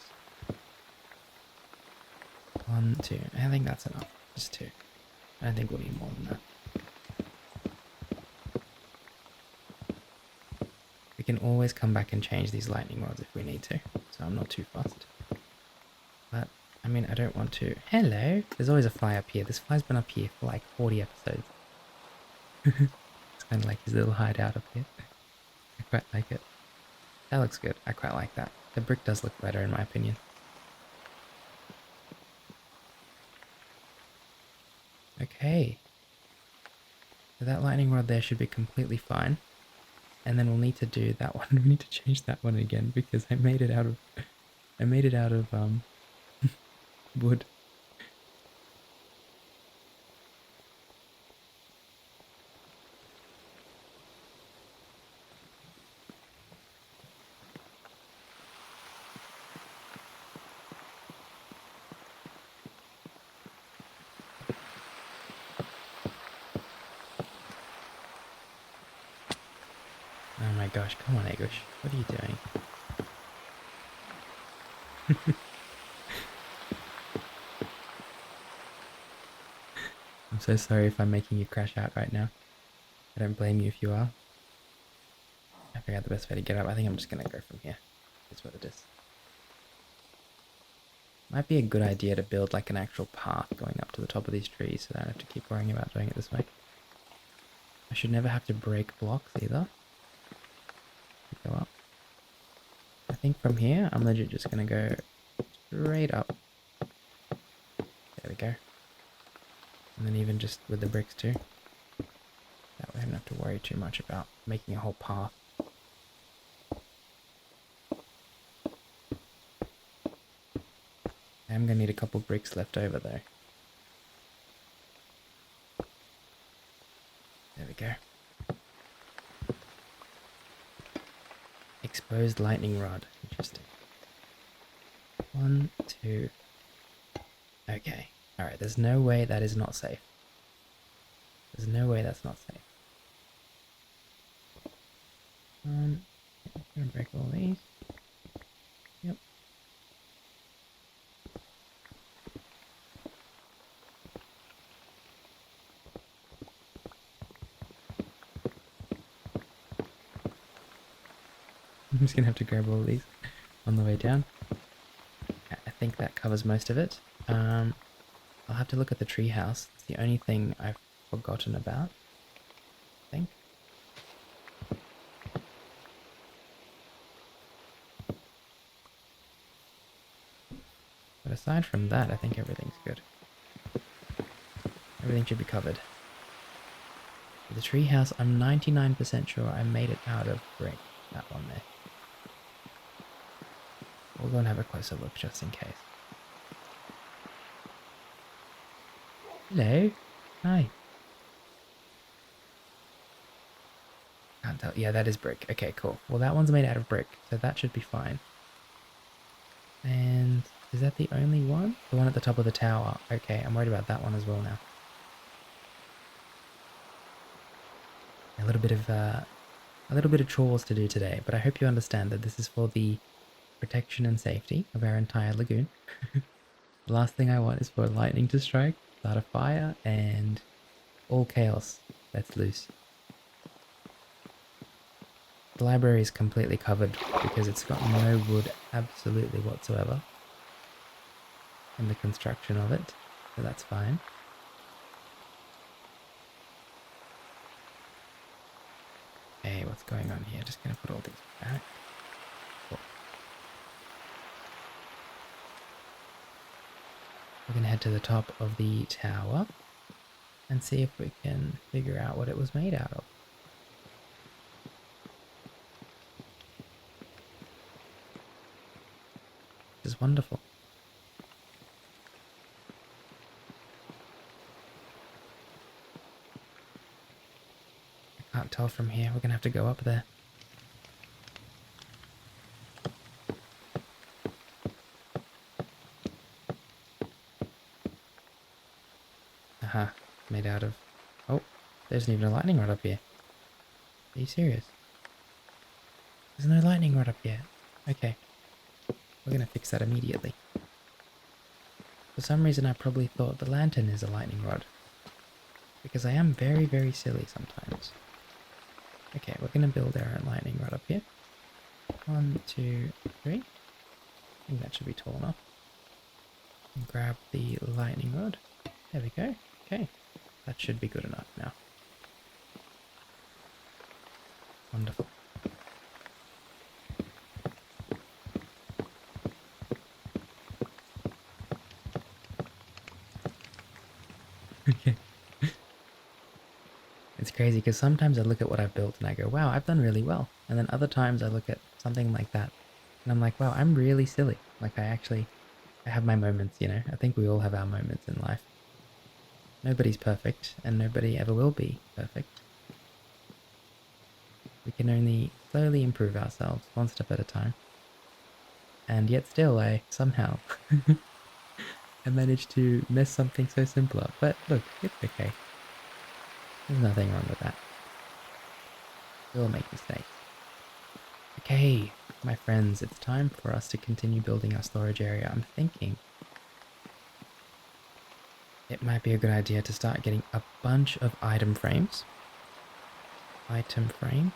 1, 2. I think that's enough. Just 2. I don't think we'll need more than that. We can always come back and change these lightning rods if we need to, so I'm not too fussed. But, I mean, I don't want to... Hello! There's always a fly up here. This fly's been up here for like 40 episodes. It's kind of like his little hideout up here. I quite like it. That looks good. I quite like that. The brick does look better in my opinion. Okay. So that lightning rod there should be completely fine. And then we'll need to do that one. We need to change that one again because I made it out of wood. Oh my gosh, come on Egush, what are you doing? I'm so sorry if I'm making you crash out right now. I don't blame you if you are. I figured out the best way to get up. I think I'm just gonna go from here. That's what it is. Might be a good idea to build like an actual path going up to the top of these trees so that I don't have to keep worrying about doing it this way. I should never have to break blocks either. Go up. I think from here, I'm legit just gonna go straight up. There we go. And then even just with the bricks too. That way I don't have to worry too much about making a whole path. I'm gonna need a couple bricks left over though. There we go. Exposed lightning rod. Interesting. 1, 2. Okay. Alright, there's no way that is not safe. There's no way that's not safe. I'm gonna break all these. Yep. I'm just gonna have to grab all these on the way down. I think that covers most of it. I'll have to look at the treehouse. It's the only thing I've forgotten about, I think. But aside from that, I think everything's good. Everything should be covered. The treehouse, I'm 99% sure I made it out of brick. That one there. We'll go and have a closer look just in case. Hello. Hi. Can't tell. Yeah, that is brick. Okay, cool. Well, that one's made out of brick, so that should be fine. And is that the only one? The one at the top of the tower. Okay, I'm worried about that one as well now. A little bit of chores to do today, but I hope you understand that this is for the protection and safety of our entire lagoon. The last thing I want is for lightning to strike start a fire, and all chaos lets loose. The library is completely covered because it's got no wood absolutely whatsoever in the construction of it, so that's fine. Okay, what's going on here? Just gonna put all these back. Cool. We're gonna head to the top of the tower and see if we can figure out what it was made out of. Which is wonderful. I can't tell from here. We're gonna have to go up there. Aha, made out of... Oh, there's not even a lightning rod up here. Are you serious? There's no lightning rod up here. Okay, we're gonna fix that immediately. For some reason I probably thought the lantern is a lightning rod. Because I am very, very silly sometimes. Okay, we're gonna build our own lightning rod up here. 1, 2, 3. I think that should be tall enough. And grab the lightning rod. There we go. Okay, that should be good enough now. Wonderful. Okay. It's crazy because sometimes I look at what I've built and I go, wow, I've done really well. And then other times I look at something like that and I'm like, wow, I'm really silly. Like I have my moments, you know. I think we all have our moments in life. Nobody's perfect, and nobody ever will be perfect. We can only slowly improve ourselves, one step at a time. And yet still, I somehow I managed to mess something so simple up. But look, it's okay. There's nothing wrong with that. We all make mistakes. Okay, my friends, it's time for us to continue building our storage area. I'm thinking it might be a good idea to start getting a bunch of item frames. Item frame.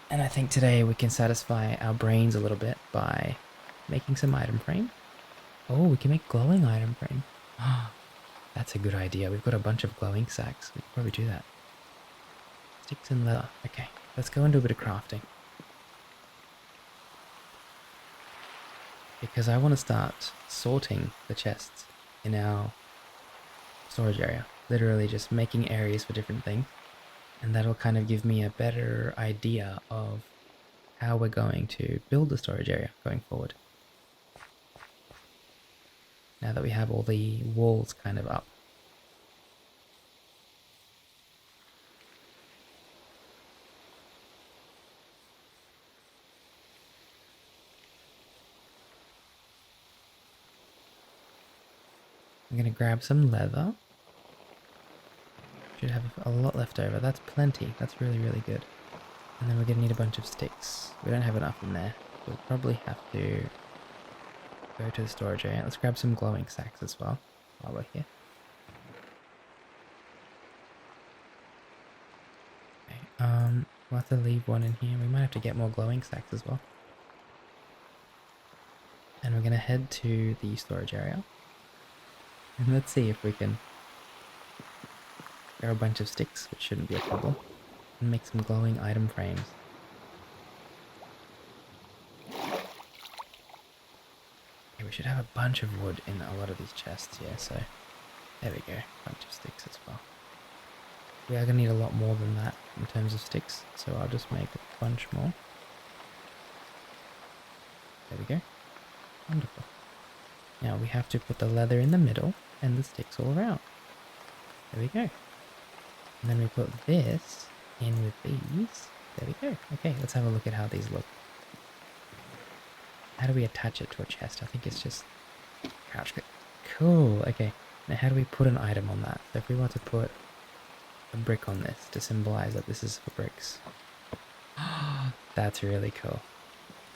And I think today we can satisfy our brains a little bit by making some item frame. Oh, we can make glowing item frame. Ah, that's a good idea. We've got a bunch of glowing sacks. We can probably do that. Sticks and leather. Okay, let's go and do a bit of crafting. Because I want to start sorting the chests in our storage area. Literally just making areas for different things. And that'll kind of give me a better idea of how we're going to build the storage area going forward. Now that we have all the walls kind of up. I'm going to grab some leather. Should have a lot left over. That's plenty. That's really, really good. And then we're going to need a bunch of sticks. We don't have enough in there. We'll probably have to go to the storage area. Let's grab some glowing sacks as well while we're here. Okay, we'll have to leave one in here. We might have to get more glowing sacks as well. And we're going to head to the storage area. And let's see if we can grab a bunch of sticks, which shouldn't be a problem, and make some glowing item frames. Okay, we should have a bunch of wood in a lot of these chests here, so there we go, a bunch of sticks as well. We are going to need a lot more than that in terms of sticks, so I'll just make a bunch more. There we go. Wonderful. Now we have to put the leather in the middle and the sticks all around. There we go. And then we put this in with these. There we go. Okay, let's have a look at how these look. How do we attach it to a chest? I think it's just crouch click. Cool. Okay. Now how do we put an item on that? So if we want to put a brick on this to symbolize that this is for bricks. That's really cool.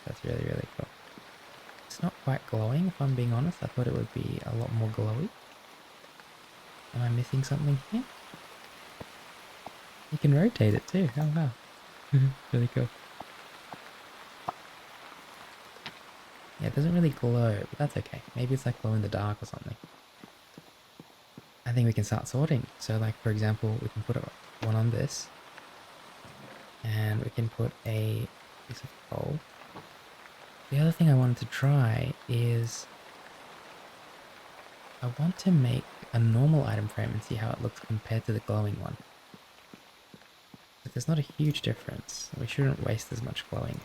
That's really, really cool. It's not quite glowing, if I'm being honest. I thought it would be a lot more glowy. Am I missing something here? You can rotate it too. Oh wow. Really cool. Yeah, it doesn't really glow, but that's okay. Maybe it's like glow in the dark or something. I think we can start sorting. So like, for example, we can put one on this. And we can put a piece of coal. The other thing I wanted to try is I want to make a normal item frame and see how it looks compared to the glowing one. But there's not a huge difference. We shouldn't waste as much glowing.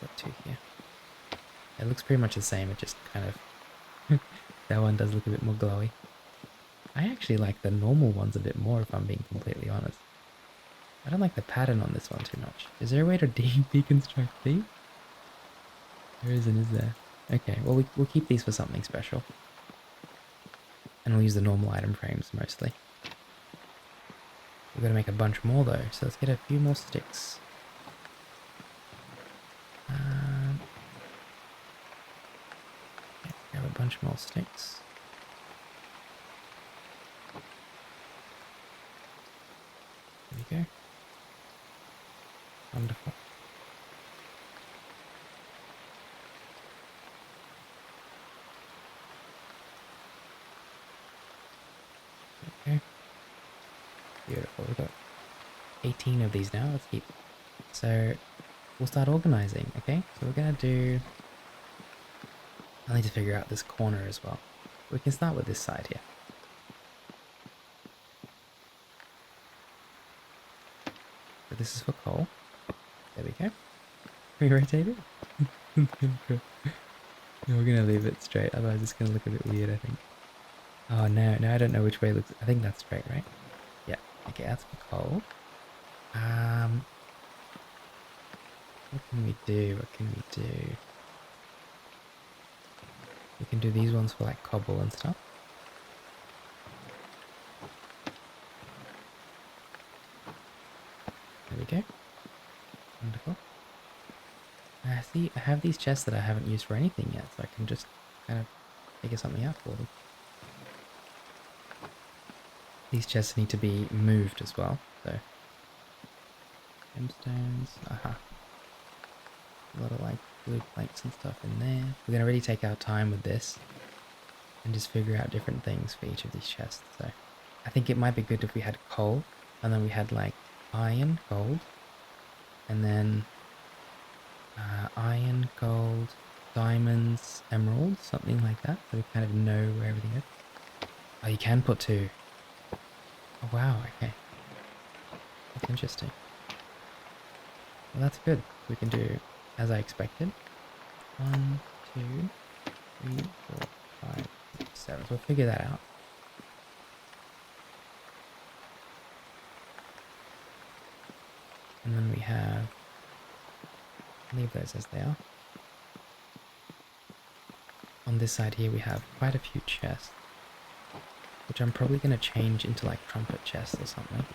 Got two here. It looks pretty much the same, it just kind of... that one does look a bit more glowy. I actually like the normal ones a bit more, if I'm being completely honest. I don't like the pattern on this one too much. Is there a way to deconstruct these? There isn't, is there? Okay, well we'll keep these for something special. And we'll use the normal item frames mostly. We've got to make a bunch more though, so let's get a few more sticks. Grab a bunch more sticks. There we go. Wonderful. Okay. Beautiful. We've got 18 of these now. Let's keep. So we'll start organizing. Okay. So we're gonna do. I need to figure out this corner as well. We can start with this side here. So this is for coal. There we go. Can we rotate it? No, we're gonna leave it straight, otherwise it's gonna look a bit weird, I think. Oh no, I don't know which way it looks. I think that's straight, right? Yeah. Okay, that's for coal. What can we do? What can we do? We can do these ones for like cobble and stuff. There we go. Wonderful. See, I have these chests that I haven't used for anything yet, so I can just kind of figure something out for them. These chests need to be moved as well, so. Gemstones, aha. A lot of like blue planks and stuff in there. We're gonna really take our time with this and just figure out different things for each of these chests. So I think it might be good if we had coal and then we had like iron, gold, and then iron, gold, diamonds, emeralds, something like that, so we kind of know where everything is. Oh, you can put two. Oh wow, okay. That's interesting. Well, that's good. We can do as I expected. 1, 2, 3, 4, 5, 6, 7. So we'll figure that out. And then we have, leave those as they are. On this side here we have quite a few chests, which I'm probably going to change into like trumpet chests or something.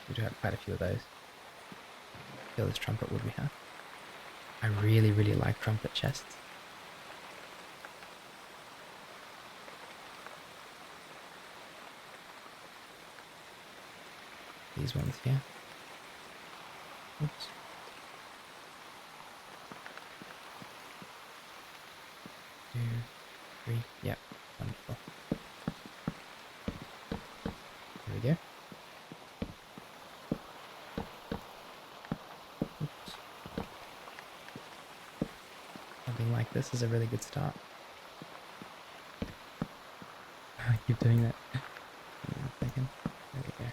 We do have quite a few of those. Feel this trumpet wood we have. I really, really like trumpet chests. These ones here. Oops. 2, 3, yep, wonderful. There we go. Oops. Something like this is a really good start. I keep doing that. Give me 1 second. There we go.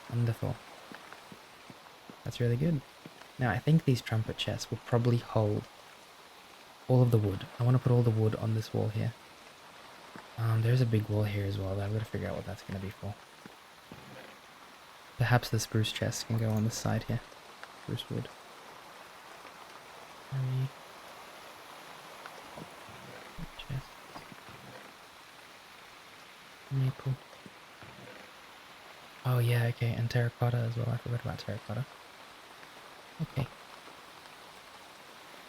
Wonderful. That's really good. Now I think these trumpet chests will probably hold all of the wood. I want to put all the wood on this wall here. There's a big wall here as well that I've got to figure out what that's going to be for. Perhaps the spruce chest can go on this side here. Spruce wood. 3. Chest. Maple. Oh yeah, okay, and terracotta as well. I forgot about terracotta. Okay.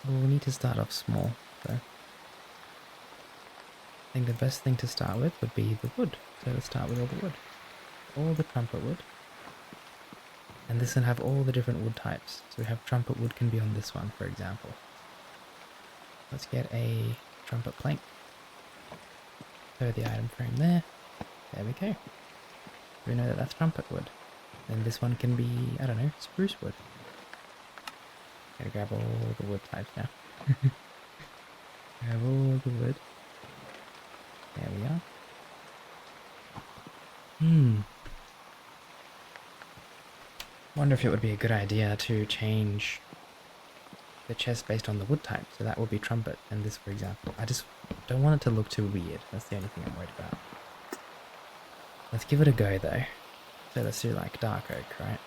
Well, we need to start off small, so I think the best thing to start with would be the wood. So let's start with all the wood. All the trumpet wood. And this will have all the different wood types. So we have trumpet wood can be on this one, for example. Let's get a trumpet plank. Throw the item frame there. There we go. We know that that's trumpet wood. Then this one can be, I don't know, spruce wood. Gotta grab all the wood types now. Grab all the wood. There we are. Wonder if it would be a good idea to change the chest based on the wood type. So that would be trumpet, and this, for example. I just don't want it to look too weird. That's the only thing I'm worried about. Let's give it a go, though. So let's do like dark oak, right?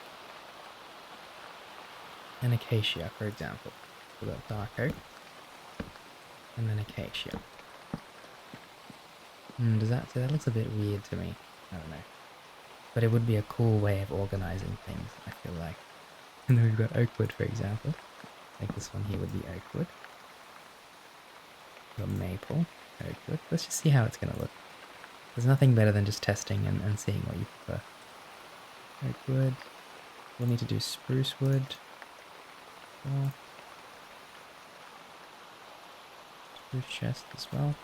And acacia, for example. So we've got dark oak, and then acacia. Does that, so that looks a bit weird to me. I don't know. But it would be a cool way of organizing things, I feel like. And then we've got oak wood, for example. Like this one here would be oak wood. We've got maple, oak wood. Let's just see how it's going to look. There's nothing better than just testing and seeing what you prefer. Oak wood. We'll need to do spruce wood. Well, spruce chest as well.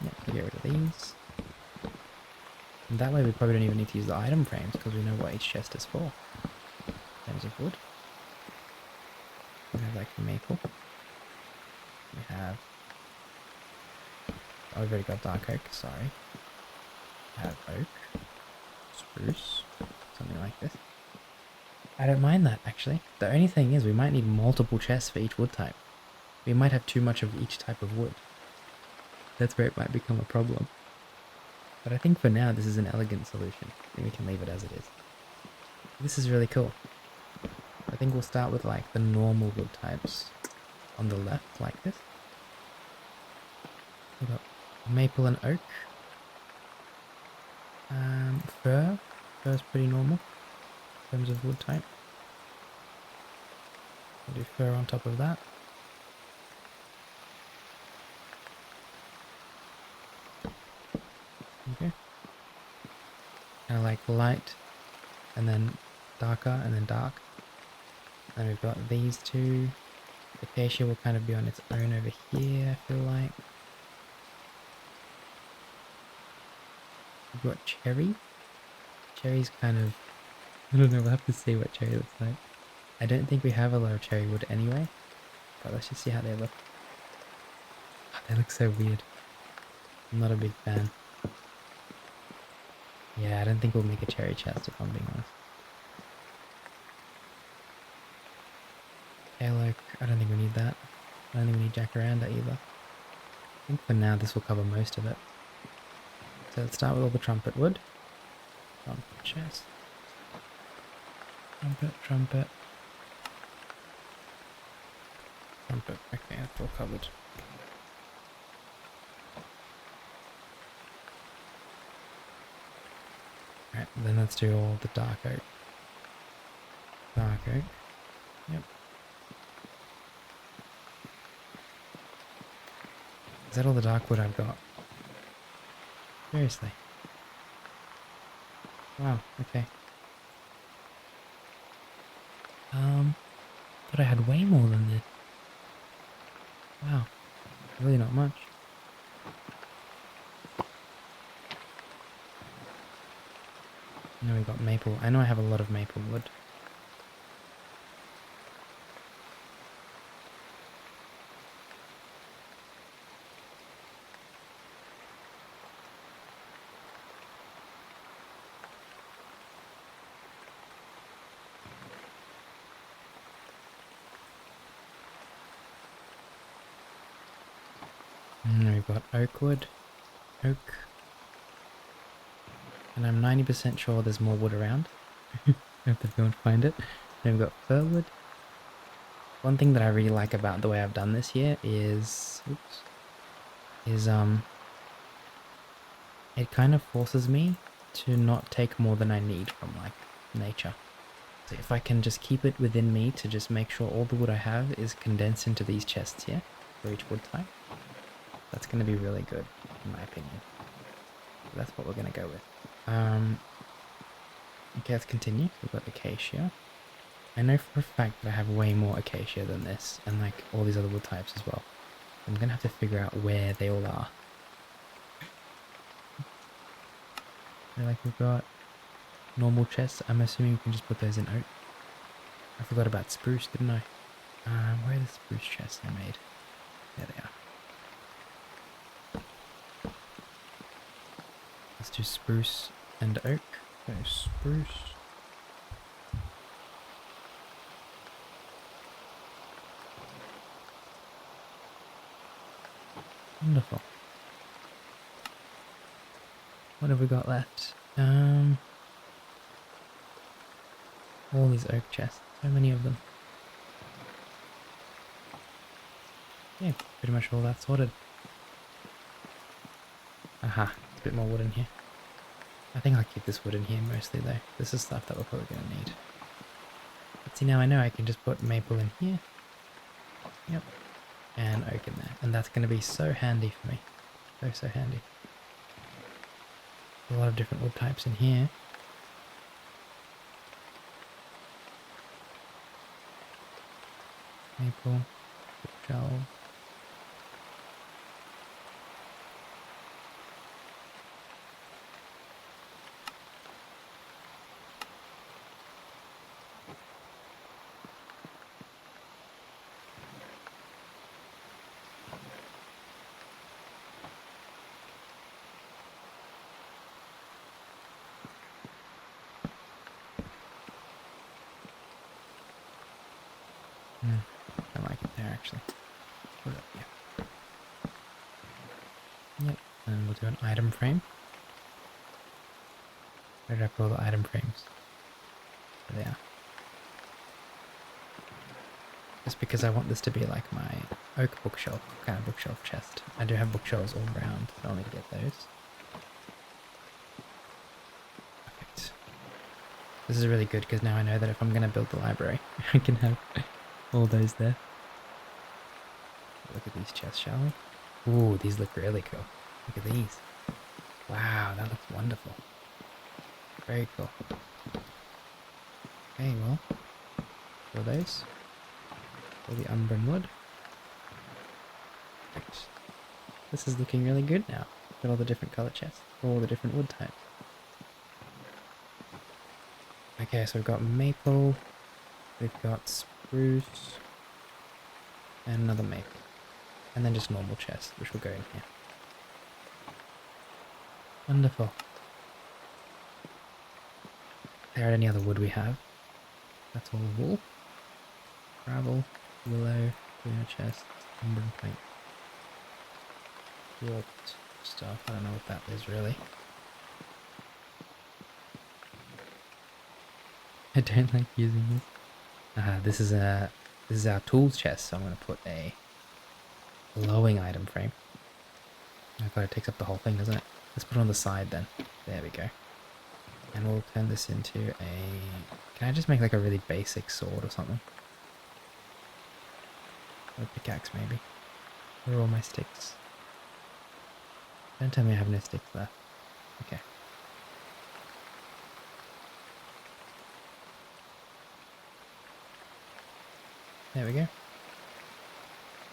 Yeah, we'll get rid of these. And that way we probably don't even need to use the item frames because we know what each chest is for. In terms of wood. We have like maple. We have... Oh, we've already got dark oak, sorry. We have oak. Spruce. Something like this. I don't mind that, actually. The only thing is we might need multiple chests for each wood type. We might have too much of each type of wood. That's where it might become a problem. But I think for now this is an elegant solution. I think we can leave it as it is. This is really cool. I think we'll start with like the normal wood types on the left, like this. We've got maple and oak. Fir. Fir's pretty normal in terms of wood type. We'll do fir on top of that. Okay. Kind of like light, and then darker, and then dark. And we've got these two. Acacia will kind of be on its own over here, I feel like. We've got cherry. Cherry's kind of... I don't know, we'll have to see what cherry looks like. I don't think we have a lot of cherry wood anyway. But let's just see how they look. Oh, they look so weird. I'm not a big fan. Yeah, I don't think we'll make a cherry chest if I'm being honest. Pale oak, I don't think we need that. I don't think we need jacaranda either. I think for now this will cover most of it. So let's start with all the trumpet wood. Trumpet chest. Trumpet, trumpet. Trumpet, okay, that's all covered. Right, then let's do all the dark oak. Dark oak. Yep. Is that all the dark wood I've got? Seriously. Wow, okay. Thought I had way more than this. Wow. Really not much. Now we've got maple. I know I have a lot of maple wood. And we've got oak wood. Oak. And I'm 90% sure there's more wood around. I have to go and find it. Then we've got fir wood. One thing that I really like about the way I've done this here is... Oops. It kind of forces me to not take more than I need from, like, nature. So if I can just keep it within me to just make sure all the wood I have is condensed into these chests here for each wood type, that's going to be really good in my opinion. So that's what we're going to go with. Okay, let's continue. We've got acacia. I know for a fact that I have way more acacia than this, and like all these other wood types as well. I'm going to have to figure out where they all are. So like we've got normal chests. I'm assuming we can just put those in oak. I forgot about spruce, didn't I? Where are the spruce chests I made? There they are. Let's do spruce and oak. So spruce. Wonderful. What have we got left? All these oak chests. So many of them. Yeah, pretty much all that sorted. Aha, a bit more wood in here. I think I'll keep this wood in here mostly though. This is stuff that we're probably going to need. But see, now I know I can just put maple in here. Yep. And oak in there. And that's going to be so handy for me. So handy. A lot of different wood types in here. Maple, bookshelf. I like it there actually. Put it up here. Yep, and we'll do an item frame. Where did I put all the item frames? There they are. Just because I want this to be like my oak bookshelf, kind of bookshelf chest. I do have bookshelves all around, so I'll need to get those. Perfect. This is really good because now I know that if I'm going to build the library, I can have all those there. Look at these chests, shall we? Ooh, these look really cool. Look at these. Wow, that looks wonderful. Very cool. Okay, well, for those. For the umbran wood. Perfect. This is looking really good now. Got all the different color chests for all the different wood types. Okay, so we've got maple, we've got spruce, and another maple. And then just normal chests, which will go in here. Wonderful. There are any other wood we have. That's all wool. Gravel, willow, lunar chest, umbran plank. Warped stuff, I don't know what that is really. I don't like using this. This is our tools chest, so I'm going to put a glowing item frame. Oh god, it takes up the whole thing, doesn't it? Let's put it on the side then. There we go. And we'll turn this into a... Can I just make like a really basic sword or something? Or a pickaxe maybe. Where are all my sticks? Don't tell me I have no sticks left. Okay. There we go.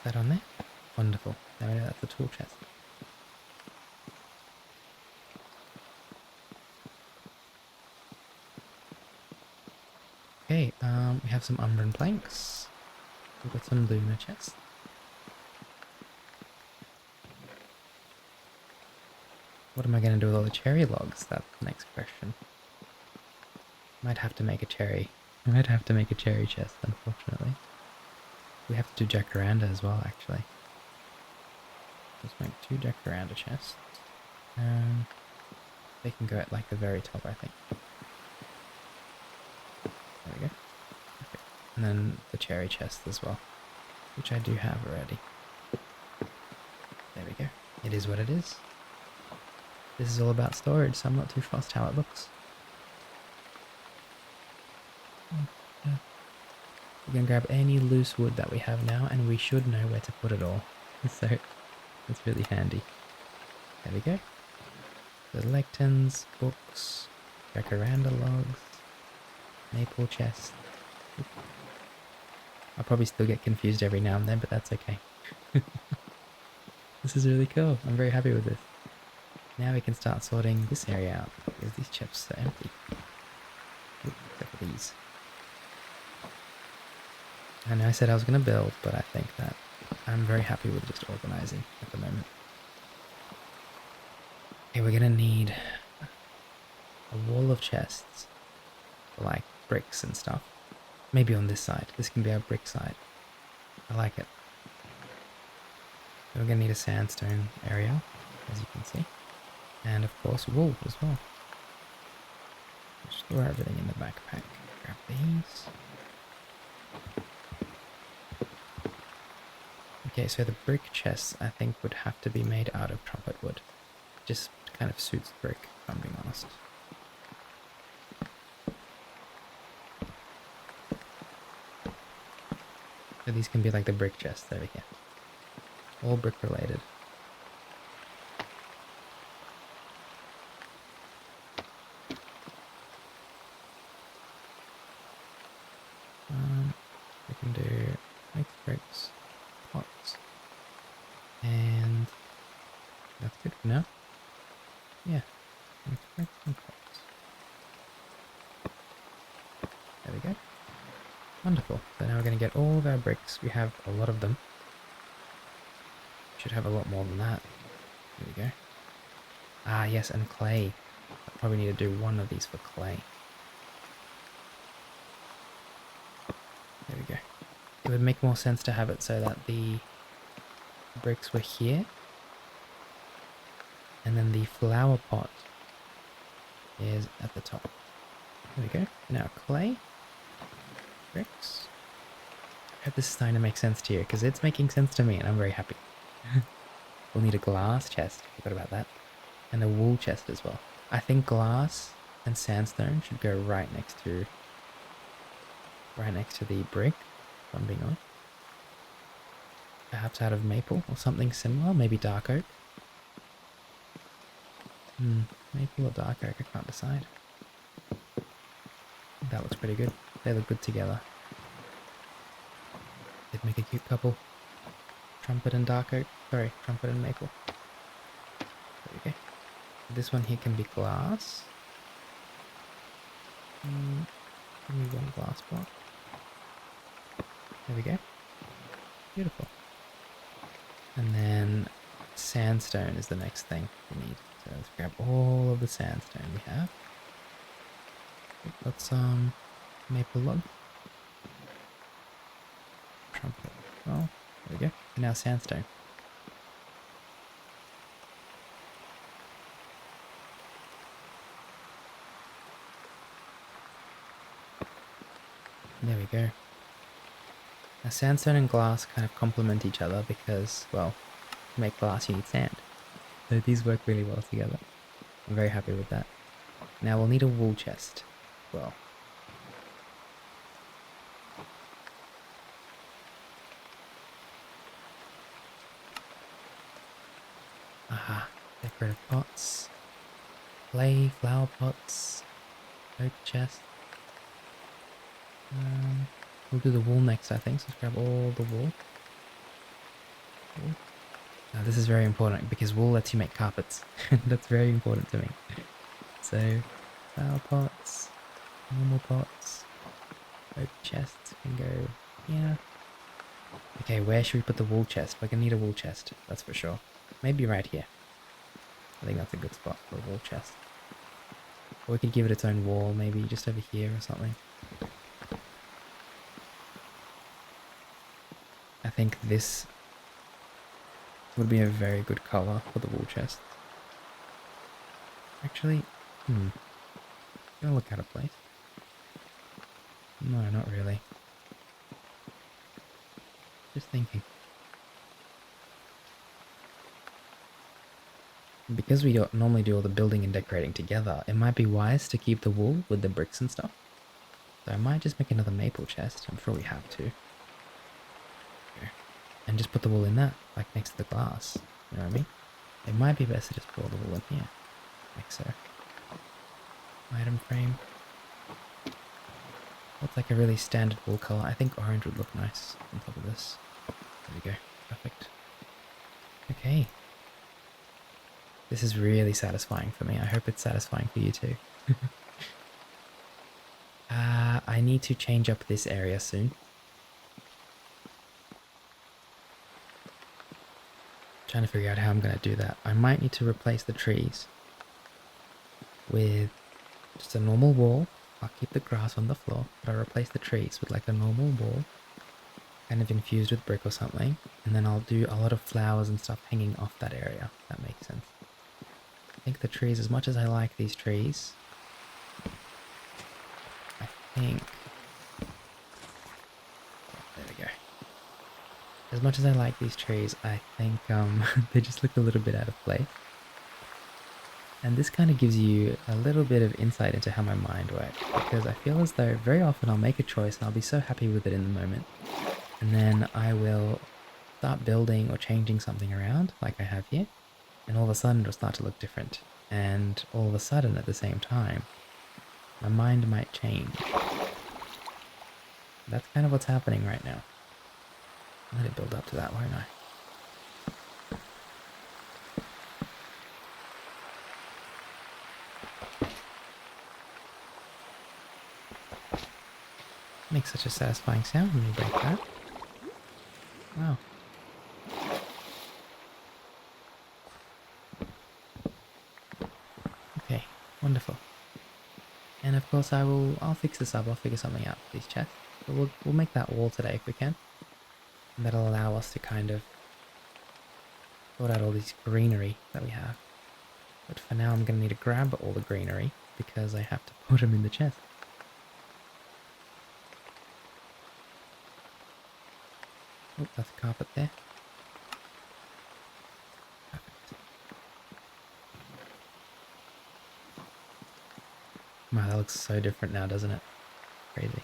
That on there? Wonderful. Now we know that's the tool chest. Okay, we have some umbran planks. We've got some lunar chests. What am I going to do with all the cherry logs? That's the next question. Might have to make a cherry. I might have to make a cherry chest, unfortunately. We have to do jacaranda as well, actually. Let's make 2 jacaranda chests. They can go at like the very top, I think. There we go. Okay. And then the cherry chest as well, which I do have already. There we go. It is what it is. This is all about storage, so I'm not too fussed how it looks. We can grab any loose wood that we have now, and we should know where to put it all. So that's really handy. There we go. The lectins, books, jacaranda logs, maple chest. I'll probably still get confused every now and then, but that's okay. This is really cool. I'm very happy with this. Now we can start sorting this area out, because these chests are empty. Oop, except for these. I know I said I was going to build, but I think that I'm very happy with just organizing at the moment. Okay, we're going to need a wall of chests for like bricks and stuff. Maybe on this side. This can be our brick side. I like it. So we're going to need a sandstone area, as you can see. And of course wool as well. Just store everything in the backpack. Grab these. Okay, so the brick chests I think would have to be made out of trumpet wood. Just kind of suits brick, if I'm being honest. So these can be like the brick chests over here. All brick related. We can do mixed bricks, pots, and that's good for now. Yeah, mixed bricks and pots. There we go. Wonderful. So now we're going to get all of our bricks. We have a lot of them. Should have a lot more than that. There we go. Ah, yes, and clay. I probably need to do one of these for clay. There we go. It would make more sense to have it so that the bricks were here. And then the flower pot is at the top. There we go. Now clay. Bricks. I hope this is starting to make sense to you, because it's making sense to me and I'm very happy. We'll need a glass chest. Forgot about that. And a wool chest as well. I think glass and sandstone should go right next to the brick, if I'm being honest. Perhaps out of maple or something similar, maybe dark oak. Maple or dark oak, I can't decide. That looks pretty good. They look good together. They'd make a cute couple. Trumpet and dark oak. Sorry, trumpet and maple. There we go. This one here can be glass. Give me one glass block. There we go. Beautiful. And then sandstone is the next thing we need. So let's grab all of the sandstone we have. Got some maple log. Trumpet. Oh, there we go. And now sandstone. There we go. Now sandstone and glass kind of complement each other because, well, to make glass you need sand. So these work really well together. I'm very happy with that. Now we'll need a wool chest as well. Aha, decorative pots, clay flower pots, oak chest. We'll do the wool next, I think, so let's grab all the wool. Now this is very important because wool lets you make carpets. That's very important to me. So, flower pots, normal pots, oak chests can go here. Okay, where should we put the wool chest? We're gonna need a wool chest, that's for sure. Maybe right here. I think that's a good spot for a wool chest. Or we could give it its own wall, maybe just over here or something. I think this would be a very good color for the wool chest. Actually, gonna look out of place. No, not really. Just thinking. Because we normally do all the building and decorating together, it might be wise to keep the wool with the bricks and stuff. So I might just make another maple chest. I'm sure we have to. And just put the wool in that, like next to the glass. You know what I mean? It might be best to just put all the wool in here. Like so. Item frame. Looks like a really standard wool color. I think orange would look nice on top of this. There we go. Perfect. Okay. This is really satisfying for me. I hope it's satisfying for you too. I need to change up this area soon. Trying to figure out how I'm going to do that. I might need to replace the trees with just a normal wall. I'll keep the grass on the floor, but I'll replace the trees with like a normal wall, kind of infused with brick or something. And then I'll do a lot of flowers and stuff hanging off that area, if that makes sense. I think the trees, as much as I like these trees, I think... There we go. As much as I like these trees, I think they just look a little bit out of place. And this kind of gives you a little bit of insight into how my mind works, because I feel as though very often I'll make a choice and I'll be so happy with it in the moment. And then I will start building or changing something around, like I have here, and all of a sudden it'll start to look different. And all of a sudden, at the same time, my mind might change. That's kind of what's happening right now. Let it build up to that, won't I? Makes such a satisfying sound when you break that. Wow. Okay, wonderful. And of course I'll fix this up, I'll figure something out for these chests. But we'll make that wall today if we can. And that'll allow us to kind of sort out all this greenery that we have. But for now I'm going to need to grab all the greenery because I have to put them in the chest. Oh, that's a carpet there. Perfect. Wow, that looks so different now, doesn't it? Crazy.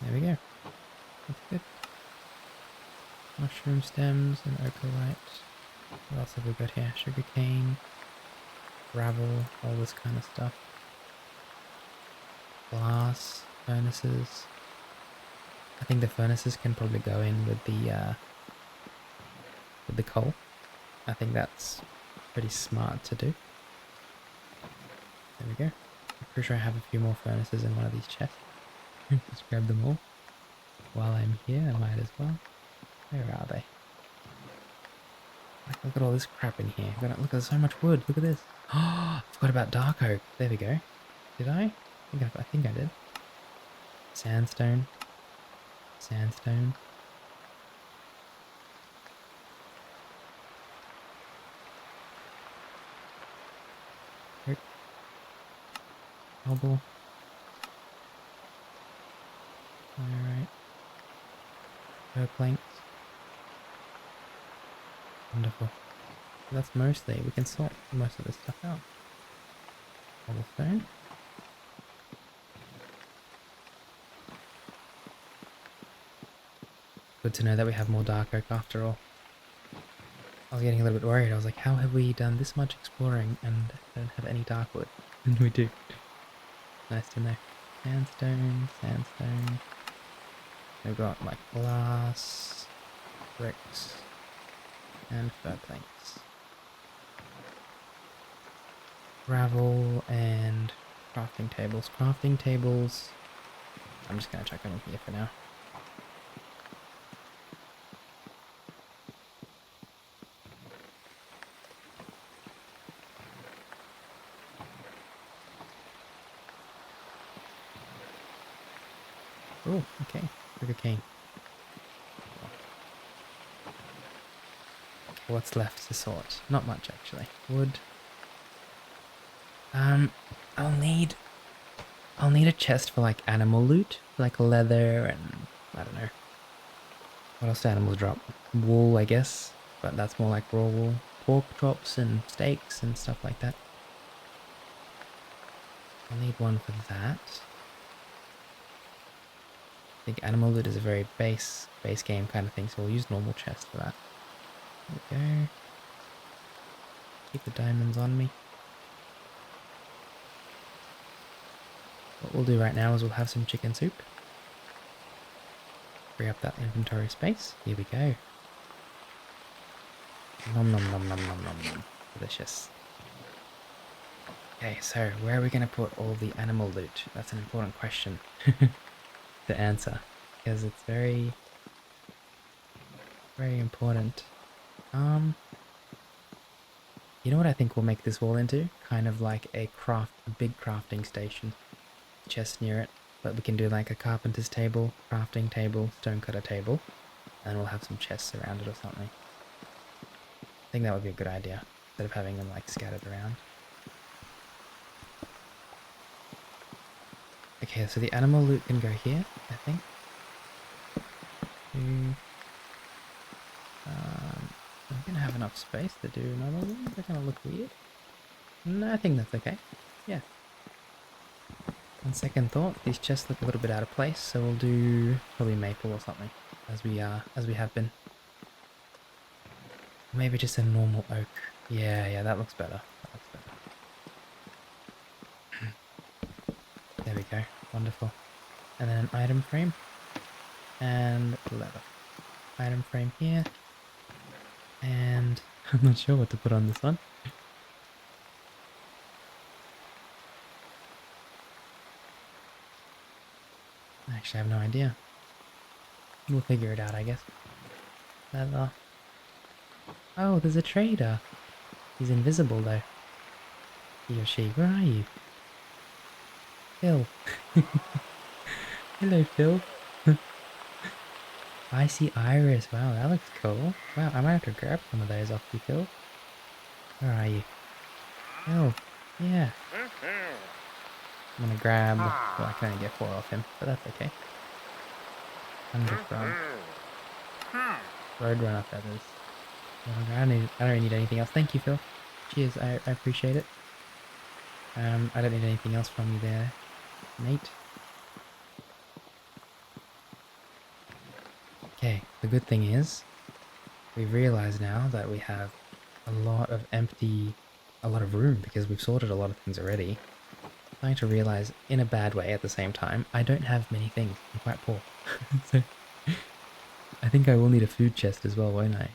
There we go. That's good. Mushroom stems and ochreite. What else have we got here? Sugarcane, gravel, all this kind of stuff. Glass, furnaces. I think the furnaces can probably go in with the coal. I think that's pretty smart to do. There we go. I'm pretty sure I have a few more furnaces in one of these chests. Just grab them all. While I'm here, I might as well. Where are they? Like, look at all this crap in here. Look, there's so much wood. Look at this. Oh, I forgot about dark oak. There we go. Did I? I think I did. Sandstone. Sandstone. Oak. Cobble. Alright. Fir planks. Wonderful. So that's mostly, we can sort most of this stuff out. Cobblestone. Good to know that we have more dark oak after all. I was getting a little bit worried. I was like, how have we done this much exploring and don't have any dark wood? And we do. Nice to know. Sandstone, sandstone. We've got like glass, bricks, and fir planks. Gravel and crafting tables. Crafting tables. I'm just going to chuck them in here for now. Oh, okay. Sugarcane. What's left to sort? Not much, actually. Wood. I'll need a chest for like animal loot, like leather and I don't know, What else do animals drop? Wool, I guess, but that's more like raw wool. Pork chops and steaks and stuff like that. I'll need one for that. I think animal loot is a very base game kind of thing, so we'll use normal chest for that. There we go. Keep the diamonds on me. What we'll do right now is we'll have some chicken soup. Free up that inventory space. Here we go. Nom nom nom nom nom nom nom. Delicious. Okay, so where are we going to put all the animal loot? That's an important question to answer, because it's very, very important. You know what I think we'll make this wall into? Kind of like a big crafting station. Chest near it, but we can do like a carpenter's table, crafting table, stonecutter table, and we'll have some chests around it or something. I think that would be a good idea, instead of having them like scattered around. Okay, so the animal loot can go here, I think. I'm gonna have enough space to do another one. They're gonna look weird. No, I think that's okay. Yeah. On second thought, these chests look a little bit out of place, so we'll do probably maple or something, as we have been. Maybe just a normal oak. Yeah, that looks better. That looks better. There we go. Wonderful. And then an item frame. And leather. Item frame here. And I'm not sure what to put on this one. Actually, I have no idea. We'll figure it out, I guess. Leather. Oh, there's a trader. He's invisible, though. He or she. Where are you? Phil. Hello, Phil. Icy iris. Wow, that looks cool. Wow, I might have to grab some of those off you, Phil. Where are you? Phil. Yeah. I'm gonna grab... Well, I can only get 4 off him, but that's okay. Underfrog. Roadrunner feathers. I don't need anything else. Thank you, Phil. Cheers, I appreciate it. I don't need anything else from you there, mate. Okay, the good thing is, we've realized now that we have a lot of room because we've sorted a lot of things already. I'm starting to realize, in a bad way at the same time, I don't have many things. I'm quite poor. So, I think I will need a food chest as well, won't I?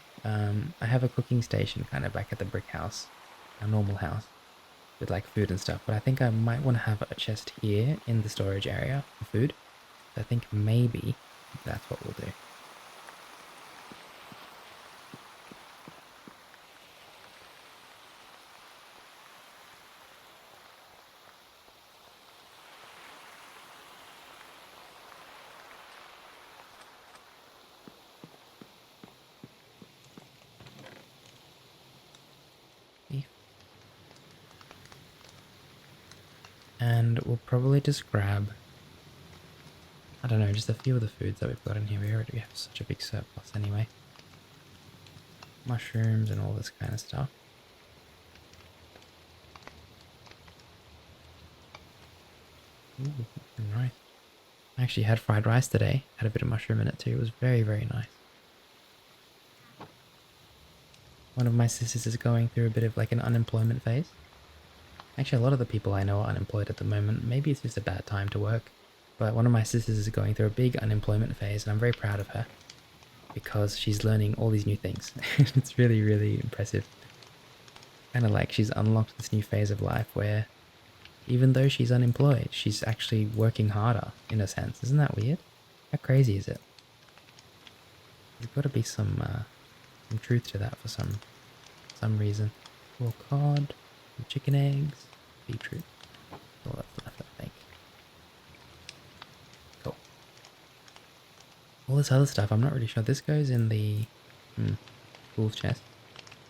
I have a cooking station kind of back at the brick house, a normal house, with like food and stuff, but I think I might want to have a chest here in the storage area for food. So I think maybe that's what we'll do. And we'll probably just grab, I don't know, just a few of the foods that we've got in here. We already have such a big surplus anyway. Mushrooms and all this kind of stuff. Ooh, rice. I actually had fried rice today. Had a bit of mushroom in it too. It was very, very nice. One of my sisters is going through a bit of like an unemployment phase. Actually, a lot of the people I know are unemployed at the moment. Maybe it's just a bad time to work. But one of my sisters is going through a big unemployment phase, and I'm very proud of her because she's learning all these new things. It's really, really impressive. Kind of like she's unlocked this new phase of life where even though she's unemployed, she's actually working harder in a sense. Isn't that weird? How crazy is it? There's got to be some truth to that for some reason. Raw cod, some chicken eggs, beetroot. All that's left, I think. Cool. All this other stuff, I'm not really sure. This goes in the tool chest.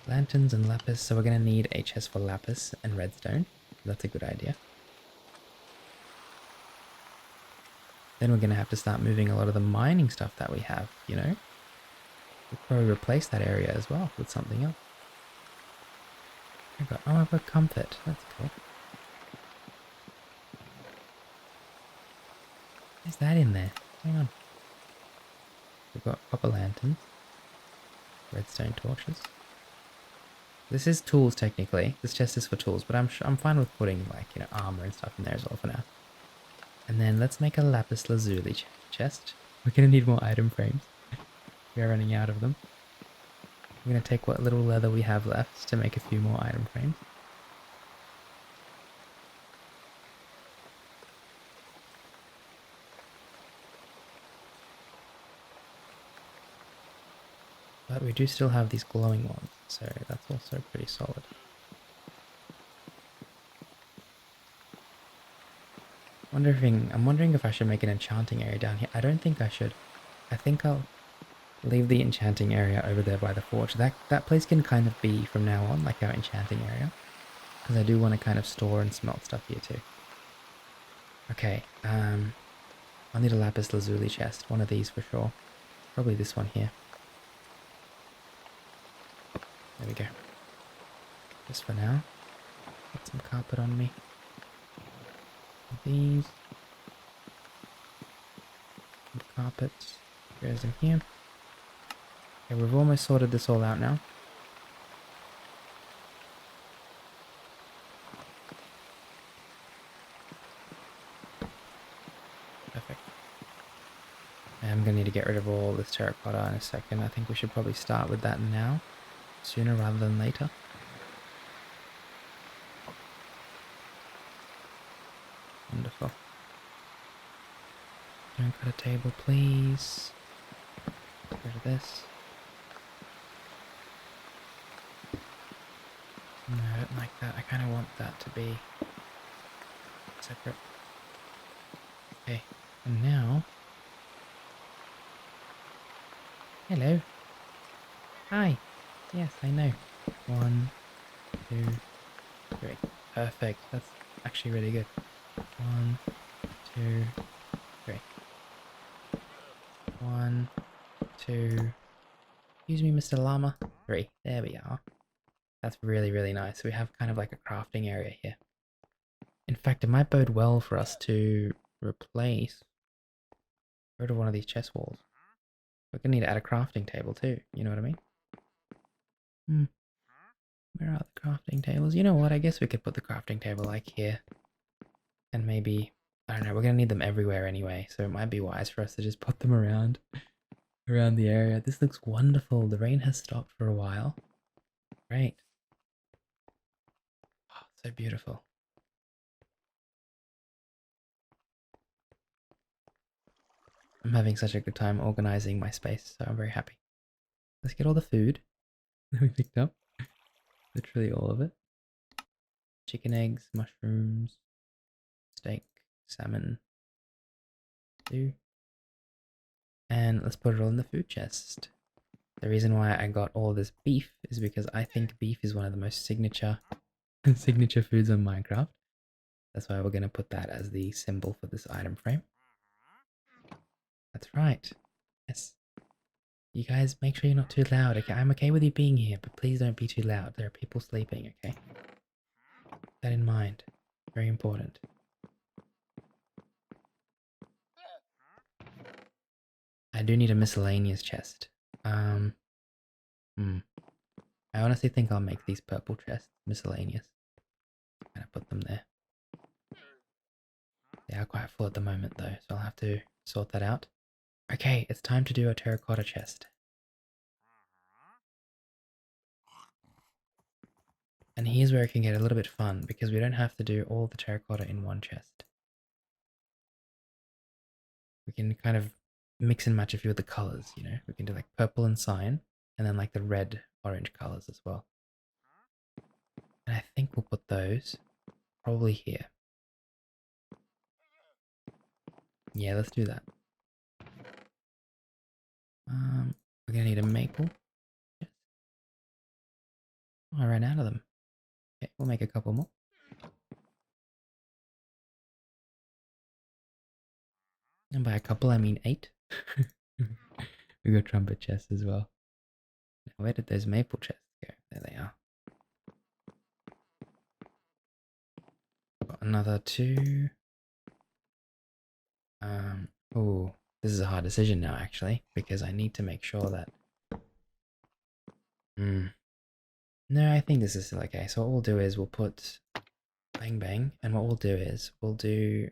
Lanterns and lapis, so we're going to need a chest for lapis and redstone. That's a good idea. Then we're going to have to start moving a lot of the mining stuff that we have, you know? We'll probably replace that area as well with something else. I've got comfort. That's cool. Is that in there? Hang on. We've got copper lanterns, redstone torches. This is tools technically. This chest is for tools, but I'm fine with putting like, you know, armor and stuff in there as well for now. And then let's make a lapis lazuli chest. We're gonna need more item frames. We are running out of them. I'm gonna take what little leather we have left to make a few more item frames. But we do still have these glowing ones, so that's also pretty solid. I'm wondering if I should make an enchanting area down here. I don't think I should. I think I'll leave the enchanting area over there by the forge. That place can kind of be from now on like our enchanting area, because I do want to kind of store and smelt stuff here too. Okay, I'll need a lapis lazuli chest. One of these for sure. Probably this one here. There we go. Just for now. Put some carpet on me. These. Some carpets. Goes in here. Okay, we've almost sorted this all out now. Perfect. I'm gonna need to get rid of all this terracotta in a second. I think we should probably start with that now. Sooner rather than later. Wonderful. Don't cut a table, please. Get rid of this. No, I don't like that. I kind of want that to be separate. Okay, and now... Hello. Hi. Yes, I know. 1, 2, 3. Perfect. That's actually really good. 1, 2, 3. 1, 2. Excuse me, Mr. Llama. 3. There we are. That's really, really nice. We have kind of like a crafting area here. In fact, it might bode well for us to replace rid of one of these chest walls. We're gonna need to add a crafting table too. You know what I mean? Where are the crafting tables? You know what? I guess we could put the crafting table like here. And maybe, I don't know, we're gonna need them everywhere anyway, so it might be wise for us to just put them around the area. This looks wonderful. The rain has stopped for a while. Great. Oh, so beautiful. I'm having such a good time organizing my space, so I'm very happy. Let's get all the food that we picked up. Literally all of it. Chicken eggs, mushrooms, steak, salmon, stew. And let's put it all in the food chest. The reason why I got all this beef is because I think beef is one of the most signature foods on Minecraft. That's why we're going to put that as the symbol for this item frame. That's right. Yes. You guys make sure you're not too loud, okay? I'm okay with you being here, but please don't be too loud. There are people sleeping, okay? Keep that in mind. Very important. I do need a miscellaneous chest. I honestly think I'll make these purple chests miscellaneous. I'm gonna put them there. They are quite full at the moment though, so I'll have to sort that out. Okay, it's time to do a terracotta chest. And here's where it can get a little bit fun, because we don't have to do all the terracotta in one chest. We can kind of mix and match a few of the colors, you know? We can do like purple and cyan, and then like the red, orange colors as well. And I think we'll put those probably here. Yeah, let's do that. We're gonna need a maple. Oh, I ran out of them. Okay, we'll make a couple more. And by a couple, I mean 8. We got trumpet chests as well. Where did those maple chests go? There they are. Got another 2. Oh, this is a hard decision now, actually, because I need to make sure that... No, I think this is still okay. So what we'll do is we'll put bang bang, and what we'll do is we'll do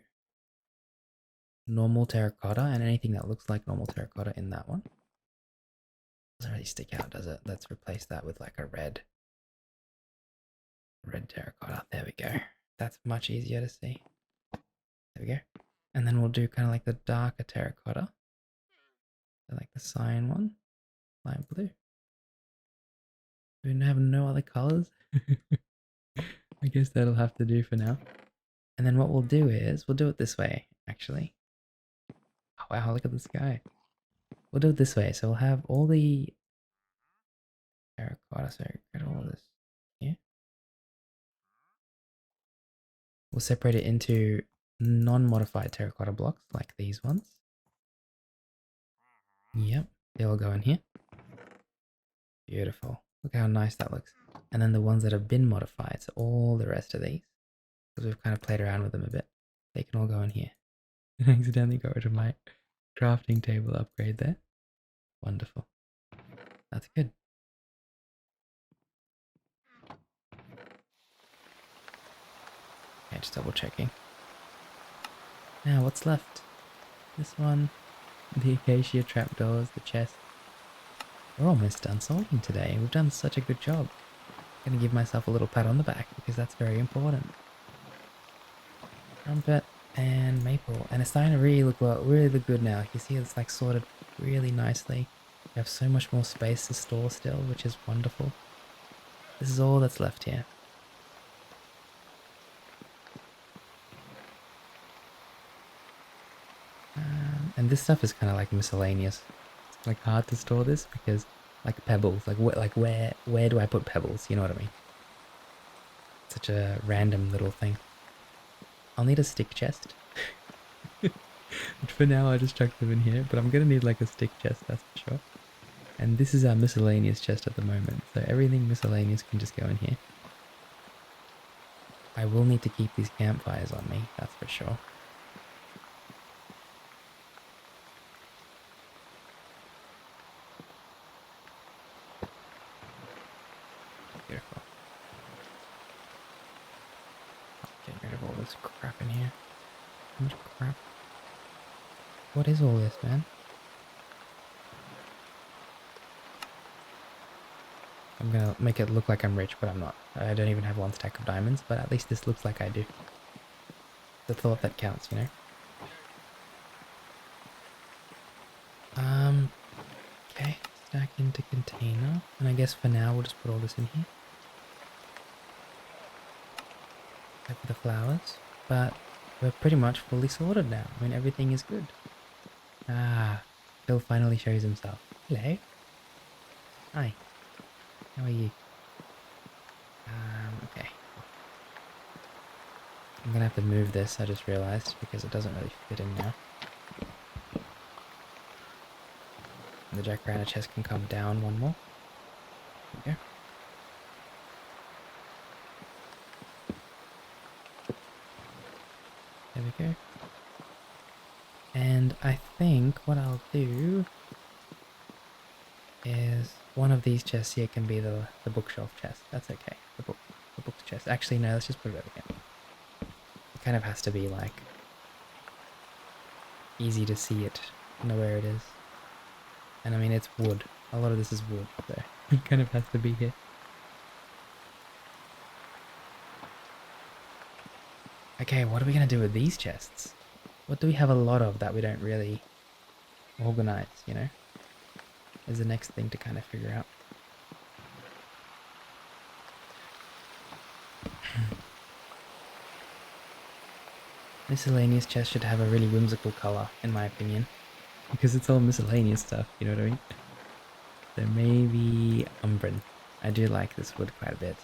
normal terracotta and anything that looks like normal terracotta in that one. Doesn't really stick out, does it? Let's replace that with like a red terracotta. There we go. That's much easier to see. There we go. And then we'll do kind of like the darker terracotta. So like the cyan one, cyan blue. We have no other colors. I guess that'll have to do for now. And then what we'll do is, we'll do it this way, actually. Oh, wow, look at the sky. We'll do it this way. So we'll have all the terracotta, so get all of this here. We'll separate it into non-modified terracotta blocks, like these ones. Yep, they will go in here. Beautiful. Look how nice that looks. And then the ones that have been modified, so all the rest of these, because we've kind of played around with them a bit, they can all go in here. I accidentally got rid of my crafting table upgrade there. Wonderful. That's good. Okay, just double checking. Now, what's left? This one, the acacia trapdoors, the chest. We're almost done sorting today. We've done such a good job. I'm gonna give myself a little pat on the back because that's very important. Trumpet and maple, and it's starting to really look good now. You see, it's like sorted really nicely. We have so much more space to store still, which is wonderful. This is all that's left here. And this stuff is kind of like miscellaneous. It's like hard to store this because like pebbles, like where do I put pebbles? You know what I mean? Such a random little thing. I'll need a stick chest. For now, I just chuck them in here, but I'm gonna need like a stick chest, that's for sure. And this is our miscellaneous chest at the moment, so everything miscellaneous can just go in here. I will need to keep these campfires on me, that's for sure. Beautiful. Get rid of all this crap in here. How much crap? What is all this, man? I'm gonna make it look like I'm rich, but I'm not. I don't even have 1 stack of diamonds, but at least this looks like I do. The thought that counts, you know? Okay, stack into container. And I guess for now we'll just put all this in here. Except for the flowers. But we're pretty much fully sorted now. I mean, everything is good. Ah, Phil finally shows himself. Hello. Hi. How are you? Okay. I'm gonna have to move this, I just realized, because it doesn't really fit in now. And the jacaranda chest can come down one more. There we go. There we go. And I think what I'll do is one of these chests here can be the bookshelf chest. That's okay. The book chest. Actually, no, let's just put it over here. It kind of has to be like easy to see it, know where it is. And I mean, it's wood. A lot of this is wood, so it kind of has to be here. Okay, what are we going to do with these chests? What do we have a lot of that we don't really organize, you know? Is the next thing to kind of figure out. Miscellaneous chest should have a really whimsical color, in my opinion. Because it's all miscellaneous stuff, you know what I mean? So maybe umbrin. I do like this wood quite a bit.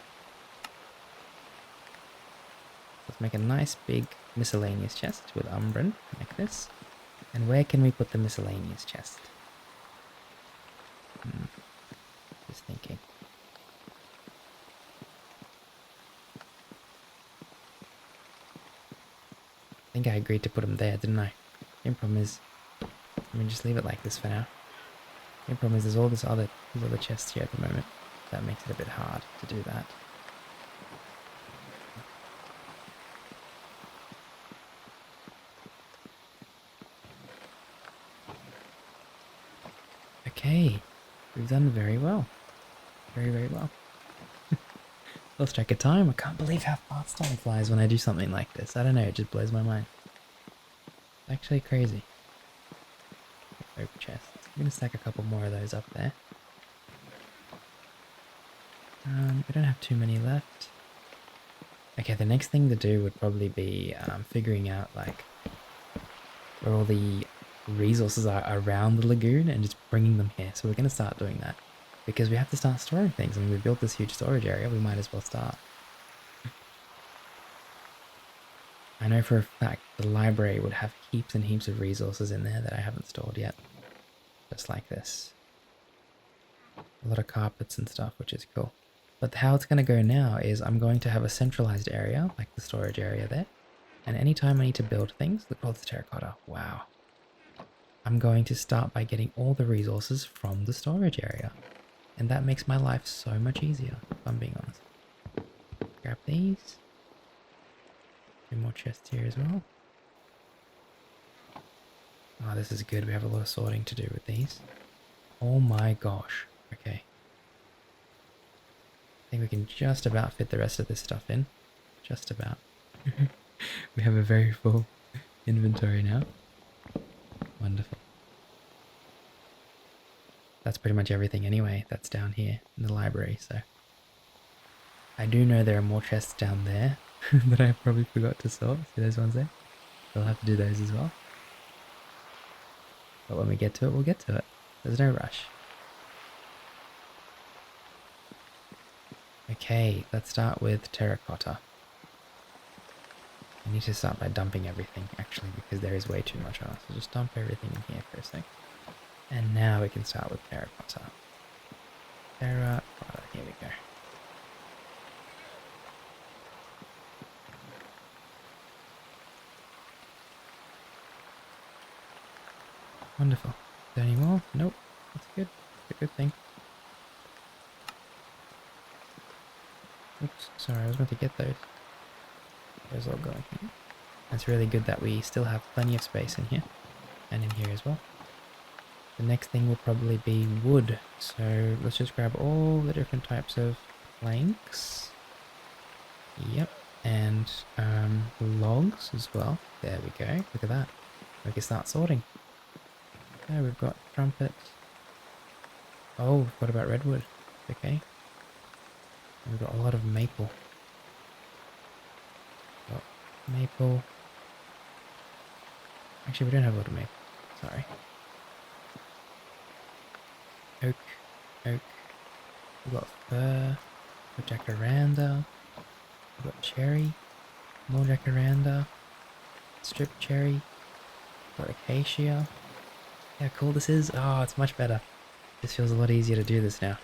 Let's make a nice big miscellaneous chest with umbrin, like this. And where can we put the miscellaneous chest? Just thinking. I think I agreed to put them there, didn't I? The problem is, let me just leave it like this for now. The problem is there's all these other chests here at the moment. That makes it a bit hard to do that. Okay, we've done very well. Very, very well. Lost track of time. I can't believe how fast time flies when I do something like this. I don't know, it just blows my mind. It's actually crazy. Oak chests. I'm going to stack a couple more of those up there. We don't have too many left. Okay, the next thing to do would probably be figuring out like where all the resources are around the lagoon and just bringing them here. So we're going to start doing that because we have to start storing things. I mean, we've built this huge storage area. We might as well start. I know for a fact the library would have heaps and heaps of resources in there that I haven't stored yet. Just like this. A lot of carpets and stuff, which is cool. But how it's going to go now is I'm going to have a centralized area, like the storage area there. And anytime I need to build things, look at all this terracotta. Wow. I'm going to start by getting all the resources from the storage area. And that makes my life so much easier, if I'm being honest. Grab these. 2 more chests here as well. Oh, this is good. We have a lot of sorting to do with these. Oh my gosh. Okay. I think we can just about fit the rest of this stuff in. Just about. We have a very full inventory now. Wonderful. That's pretty much everything anyway. That's down here in the library, so. I do know there are more chests down there that I probably forgot to sort. See those ones there? We'll have to do those as well. But when we get to it, we'll get to it. There's no rush. Okay, let's start with terracotta. I need to start by dumping everything, actually, because there is way too much on us. So just dump everything in here for a sec. And now we can start with terracotta. Terracotta, here we go. Wonderful. Is there any more? Nope. That's good. That's a good thing. Oops, sorry, I was meant to get those. Those all going here. It's really good that we still have plenty of space in here. And in here as well. The next thing will probably be wood. So let's just grab all the different types of planks. Yep. And logs as well. There we go. Look at that. We can start sorting. Okay, we've got trumpet. Oh, what about redwood? Okay. We've got a lot of maple. Got maple. Actually, we don't have a lot of maple. Sorry. Oak. Oak. We've got fir. We've got jacaranda. We've got cherry. More jacaranda. Strip cherry. We've got acacia. Yeah, cool this is. Oh, it's much better. This feels a lot easier to do this now.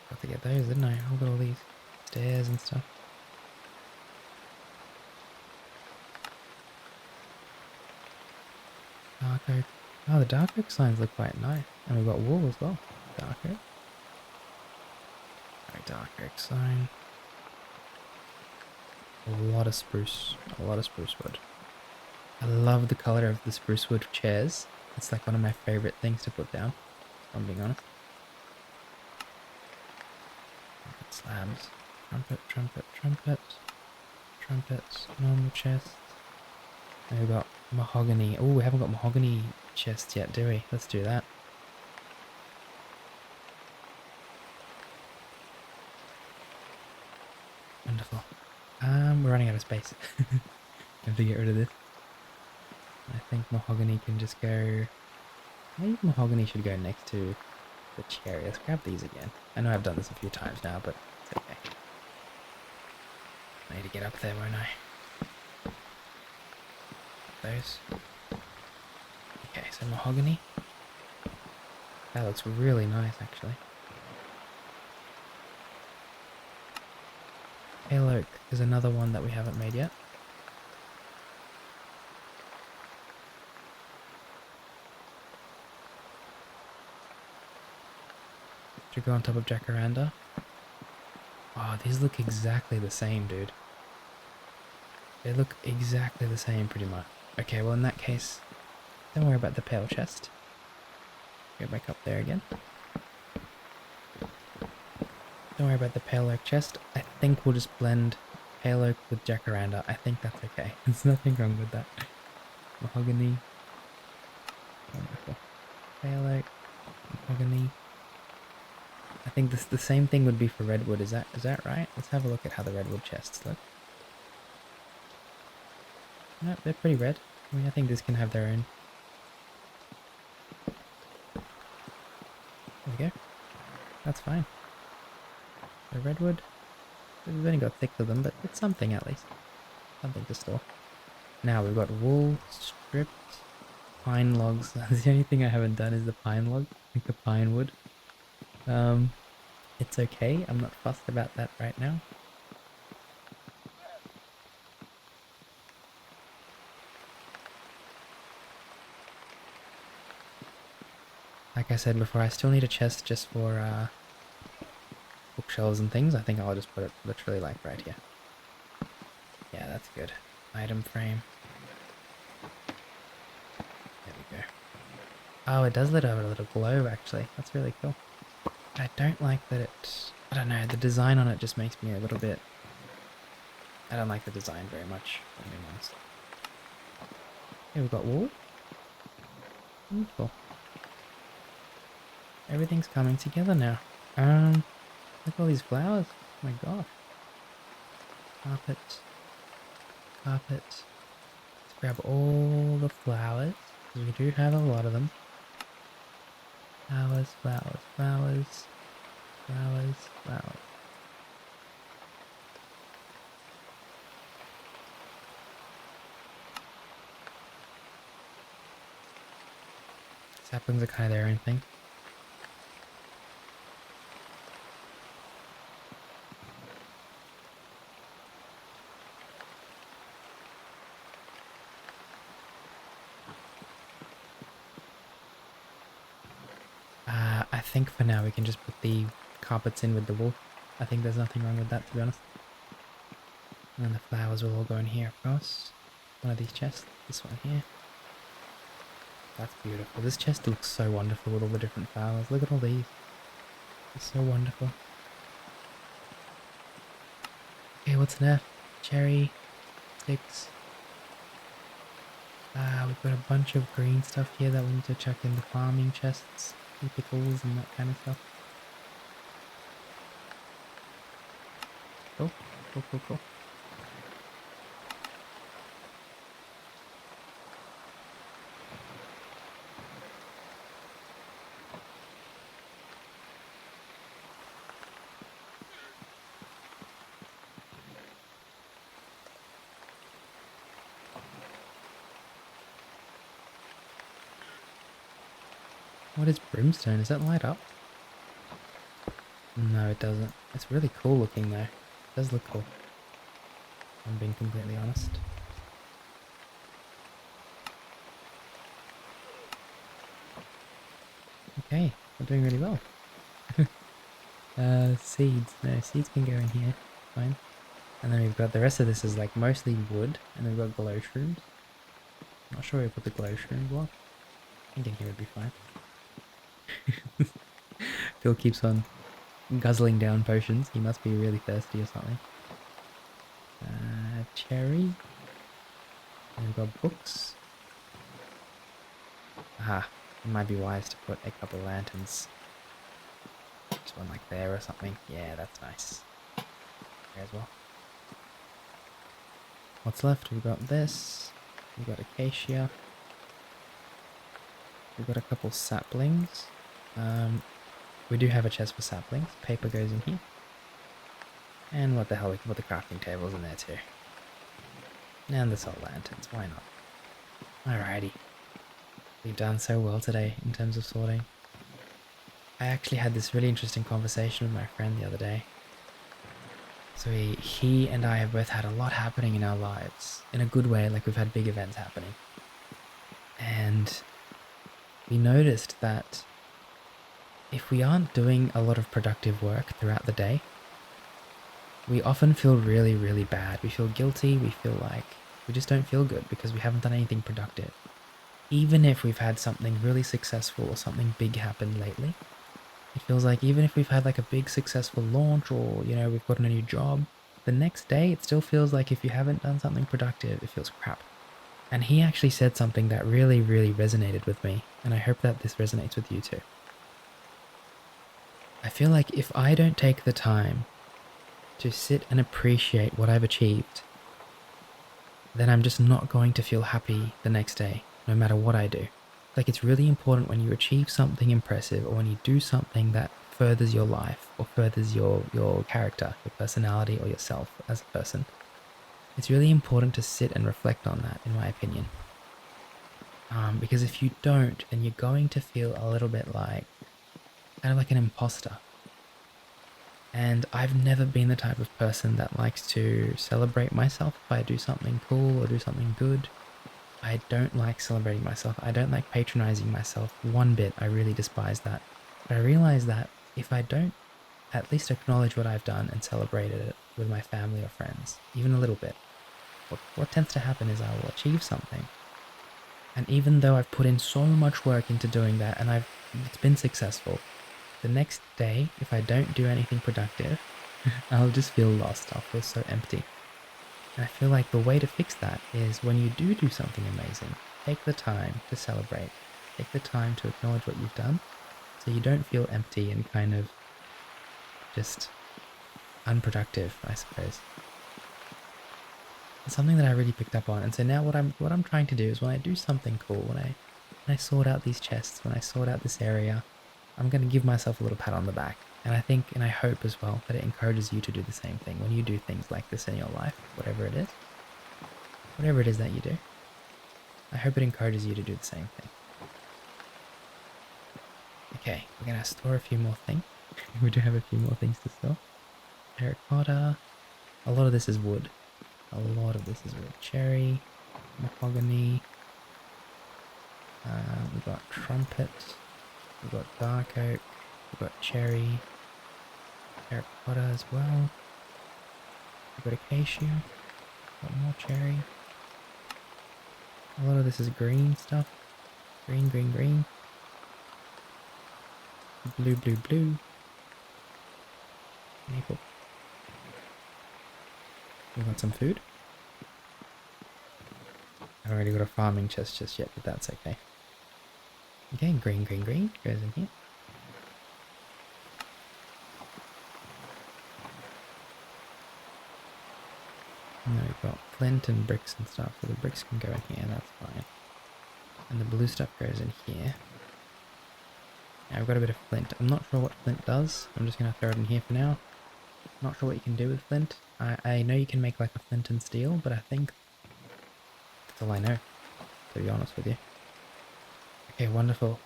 Got to get those, didn't I? I've got all these stairs and stuff. Dark oak. Oh, the dark oak signs look quite nice. And we've got wool as well. Dark oak. Alright, dark oak sign. A lot of spruce. A lot of spruce wood. I love the colour of the spruce wood chairs. It's like one of my favourite things to put down, if I'm being honest. Trumpet slabs. Trumpet, trumpet, trumpet. Trumpets. Normal chests. And we've got mahogany. Oh, we haven't got mahogany chests yet, do we? Let's do that. Wonderful. We're running out of space. Have to get rid of this. I think mahogany can just go... Maybe mahogany should go next to the cherry. Let's grab these again. I know I've done this a few times now, but it's okay. I need to get up there, won't I? Those. Okay, so mahogany. That looks really nice, actually. Pale oak is another one that we haven't made yet. Should go on top of jacaranda. Oh, these look exactly the same, dude. They look exactly the same, pretty much. Okay, well in that case, don't worry about the pale chest. Go back up there again. Don't worry about the pale oak chest. I think we'll just blend pale oak with jacaranda. I think that's okay. There's nothing wrong with that. Mahogany. Wonderful. Pale oak. Mahogany. I think the same thing would be for redwood. Is that right? Let's have a look at how the redwood chests look. No, they're pretty red. I mean, I think this can have their own. There we go. That's fine. The redwood. We've only got 6 of them, but it's something at least. Something to store. Now we've got wool, stripped, pine logs. The only thing I haven't done is the pine log, like the pine wood. It's okay. I'm not fussed about that right now. Like I said before, I still need a chest just for bookshelves and things. I think I'll just put it literally like right here. Yeah, that's good. Item frame. There we go. Oh, it does let out a little glow actually. That's really cool. I don't like that it... I don't know, the design on it just makes me a little bit... I don't like the design very much, if I'm being honest. Here we've got wool. Wonderful. Everything's coming together now. Look at all these flowers. Oh my god. Carpet. Carpet. Let's grab all the flowers, because we do have a lot of them. Flowers, flowers, flowers. Flowers, flowers. Saplings are kind of their own thing. I think for now we can just put the carpets in with the wool. I think there's nothing wrong with that, to be honest. And then the flowers will all go in here, of course. One of these chests, this one here. That's beautiful. This chest looks so wonderful with all the different flowers. Look at all these. It's so wonderful. Okay, what's left? Cherry, sticks. We've got a bunch of green stuff here that we need to chuck in the farming chests. Pickles and that kind of stuff. Cool, cool, cool, cool. What is brimstone? Does that light up? No, it doesn't. It's really cool looking though. It does look cool. I'm being completely honest. Okay, we're doing really well. Seeds. No, seeds can go in here. Fine. And then we've got the rest of this is like mostly wood, and then we've got glow shrooms. Not sure where we put the glow shroom block. I think in here would be fine. Phil keeps on guzzling down potions. He must be really thirsty or something. Cherry. And we've got books. Aha. It might be wise to put a couple of lanterns. Just one like there or something. Yeah, that's nice. There as well. What's left? We've got this. We've got acacia. We've got a couple saplings. We do have a chest for saplings. Paper goes in here. And what the hell, we can put the crafting tables in there too. And the salt lanterns, why not? Alrighty. We've done so well today in terms of sorting. I actually had this really interesting conversation with my friend the other day. So he and I have both had a lot happening in our lives, in a good way, like we've had big events happening. And we noticed that if we aren't doing a lot of productive work throughout the day, we often feel really, really bad. We feel guilty. We feel like we just don't feel good because we haven't done anything productive. Even if we've had something really successful or something big happen lately, it feels like even if we've had like a big successful launch or, we've gotten a new job, the next day it still feels like if you haven't done something productive, it feels crap. And he actually said something that really, really resonated with me, and I hope that this resonates with you too. I feel like if I don't take the time to sit and appreciate what I've achieved, then I'm just not going to feel happy the next day, no matter what I do. Like it's really important when you achieve something impressive or when you do something that furthers your life or furthers your character, your personality or yourself as a person. It's really important to sit and reflect on that, in my opinion. Because if you don't, then you're going to feel a little bit like, kind of like an imposter. And I've never been the type of person that likes to celebrate myself if I do something cool or do something good. I don't like celebrating myself. I don't like patronizing myself one bit. I really despise that. But I realize that if I don't at least acknowledge what I've done and celebrate it with my family or friends, even a little bit, what tends to happen is I will achieve something. And even though I've put in so much work into doing that and it's been successful, the next day, if I don't do anything productive, I'll just feel lost. I'll feel so empty. And I feel like the way to fix that is when you do something amazing, take the time to celebrate. Take the time to acknowledge what you've done so you don't feel empty and kind of just unproductive, I suppose. It's something that I really picked up on. And so now what I'm trying to do is when I do something cool, when I sort out these chests, when I sort out this area, I'm going to give myself a little pat on the back. And I think, and I hope as well, that it encourages you to do the same thing when you do things like this in your life, whatever it is that you do. I hope it encourages you to do the same thing. Okay, we're going to store a few more things. We do have a few more things to store. Terracotta. A lot of this is wood. Cherry, mahogany. We've got trumpet. We've got dark oak. We've got cherry. Terracotta as well. We've got acacia. Got more cherry. A lot of this is green stuff. Green. Blue. Maple. We want some food. I've already got a farming chest just yet, but that's okay. Okay, green goes in here. And then we've got flint and bricks and stuff, so the bricks can go in here, that's fine. And the blue stuff goes in here. Now I've got a bit of flint. I'm not sure what flint does. I'm just going to throw it in here for now. Not sure what you can do with flint. I know you can make like a flint and steel, but I think that's all I know, to be honest with you. Okay, wonderful.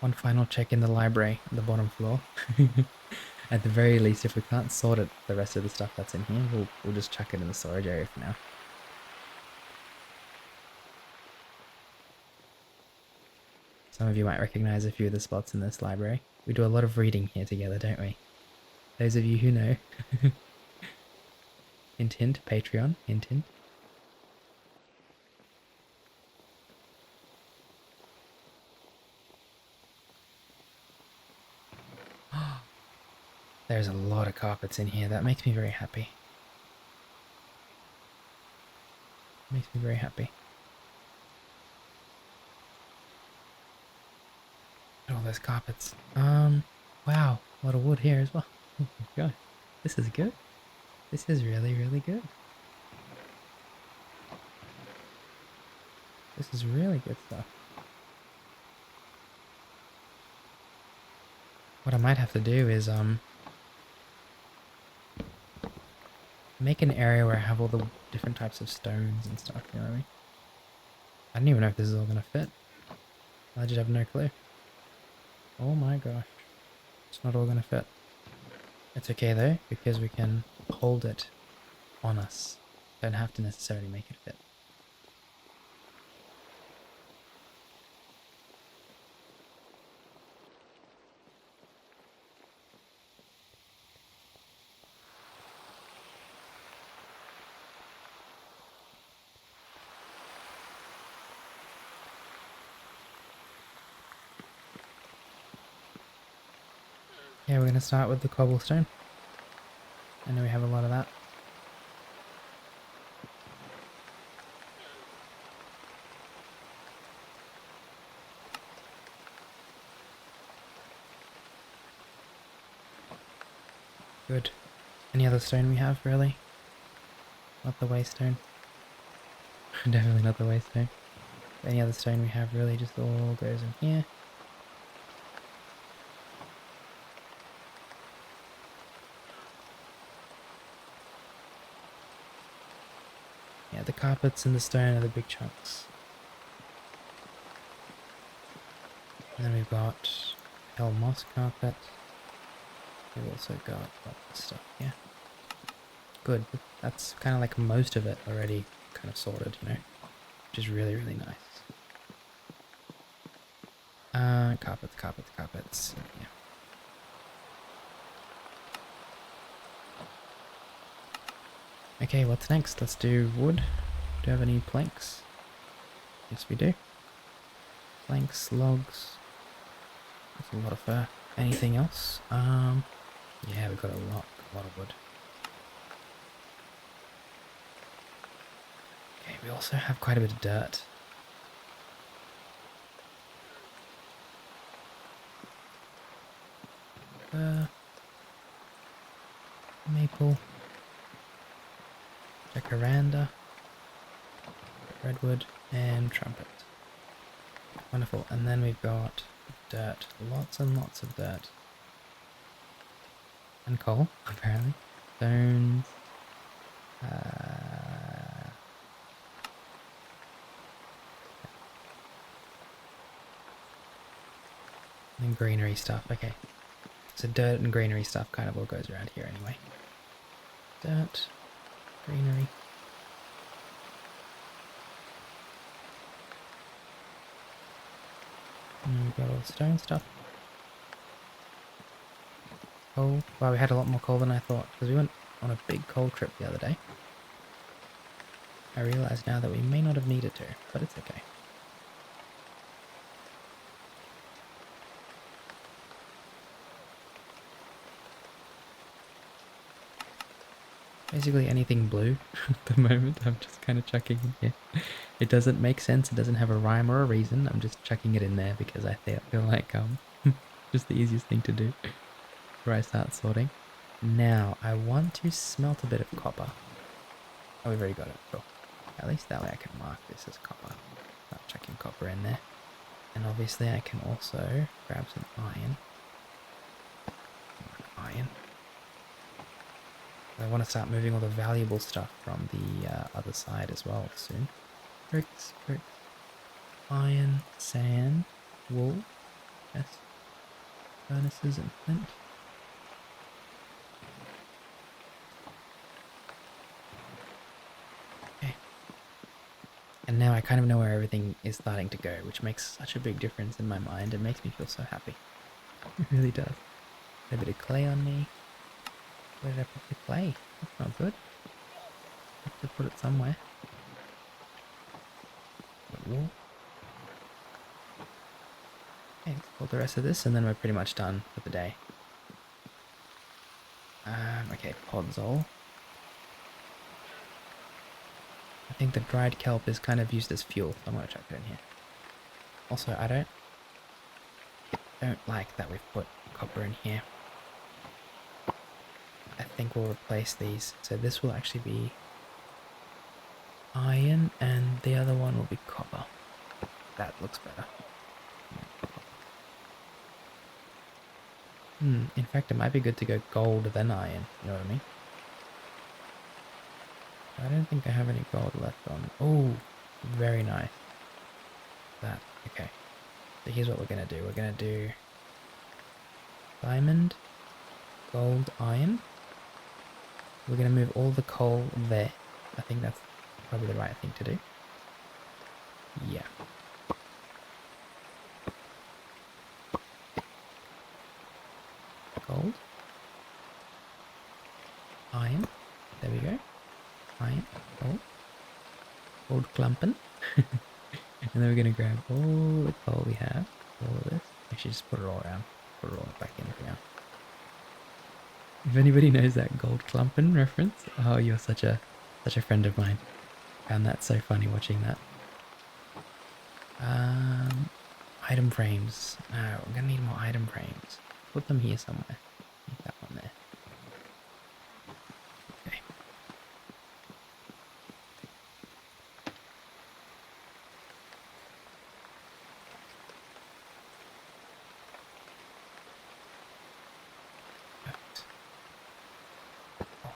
One final check in the library on the bottom floor. At the very least, if we can't sort it, the rest of the stuff that's in here, we'll just chuck it in the storage area for now. Some of you might recognize a few of the spots in this library. We do a lot of reading here together, don't we? Those of you who know. Hint hint, Patreon, hint hint. There's a lot of carpets in here. That makes me very happy. Makes me very happy. All those carpets. Wow, a lot of wood here as well. Oh my god, this is good. This is really, really good. This is really good stuff. What I might have to do is make an area where I have all the different types of stones and stuff, you know what I mean? I don't even know if this is all gonna fit. I just have no clue. Oh my gosh. It's not all gonna fit. It's okay though, because we can hold it on us. Don't have to necessarily make it fit. Yeah, we're gonna start with the cobblestone. I know we have a lot of that. Good. Any other stone we have, really? Not the waste stone. Definitely not the waste stone. Any other stone we have really just all goes in here. Yeah, the carpets and the stone are the big chunks. And then we've got hell moss carpet. We've also got lots of stuff here. Good. That's kind of like most of it already kind of sorted, you know, which is really, really nice. Carpets. Yeah. Okay, what's next? Let's do wood. Do you have any planks? Yes, we do. Planks, logs. That's a lot of fur. Anything else? Yeah, we've got a lot of wood. Okay, we also have quite a bit of dirt. Maple. Jacaranda. Redwood and trumpet. Wonderful. And then we've got dirt. Lots and lots of dirt. And coal, apparently. Stones. And greenery stuff. Okay. So dirt and greenery stuff kind of all goes around here anyway. Dirt. Greenery. And we've got all the stone stuff. Coal. Wow, we had a lot more coal than I thought, because we went on a big coal trip the other day. I realise now that we may not have needed to, but it's okay. Basically anything blue at the moment, I'm just kind of chucking in here. It doesn't make sense, it doesn't have a rhyme or a reason, I'm just chucking it in there because I feel like just the easiest thing to do before I start sorting. Now, I want to smelt a bit of copper. Oh, we've already got it, cool. At least that way I can mark this as copper. Start chucking copper in there. And obviously I can also grab some iron. Mark iron. I want to start moving all the valuable stuff from the other side as well soon. Bricks, iron, sand, wool, yes, furnaces and flint. Okay. And now I kind of know where everything is starting to go, which makes such a big difference in my mind. It makes me feel so happy. It really does. A bit of clay on me. Where did I put the clay? That's not good. I have to put it somewhere. Wool. Okay, let's pull the rest of this and then we're pretty much done for the day. Okay, podzol. I think the dried kelp is kind of used as fuel. I'm going to chuck it in here. Also, I don't like that we've put copper in here. I think we'll replace these. So this will actually be iron and the other one will be copper. That looks better. In fact, it might be good to go gold then iron. You know what I mean? I don't think I have any gold left on. Oh, very nice. That. Okay. So here's what we're going to do. We're going to do Diamond, gold, iron. We're going to move all the coal there. I think that's probably the right thing to do. Yeah. Gold. Iron. There we go. Iron. Gold. Gold clumping. And then we're going to grab all the coal we have. All of this. Actually, just put it all around. Put it all back in for now. If anybody knows that gold clumping reference, oh, you're such a friend of mine. Found that so funny watching that. Item frames. No, we're gonna need more item frames. Put them here somewhere. Leave that one there. Okay. Perfect. Oh.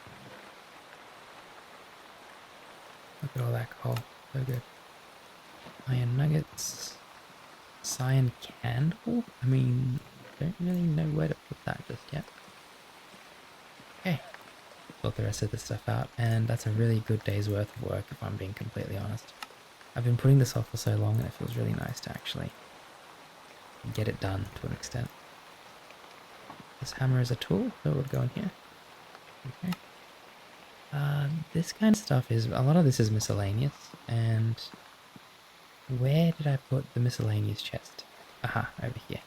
Look at all that coal. So good. Iron nuggets. Cyan candle? I mean, don't really know where to put that just yet. Okay. Sort the rest of the stuff out, and that's a really good day's worth of work if I'm being completely honest. I've been putting this off for so long and it feels really nice to actually get it done to an extent. This hammer is a tool, so it would go in here. Okay. This kind of stuff is, a lot of this is miscellaneous, and where did I put the miscellaneous chest? Aha, over here.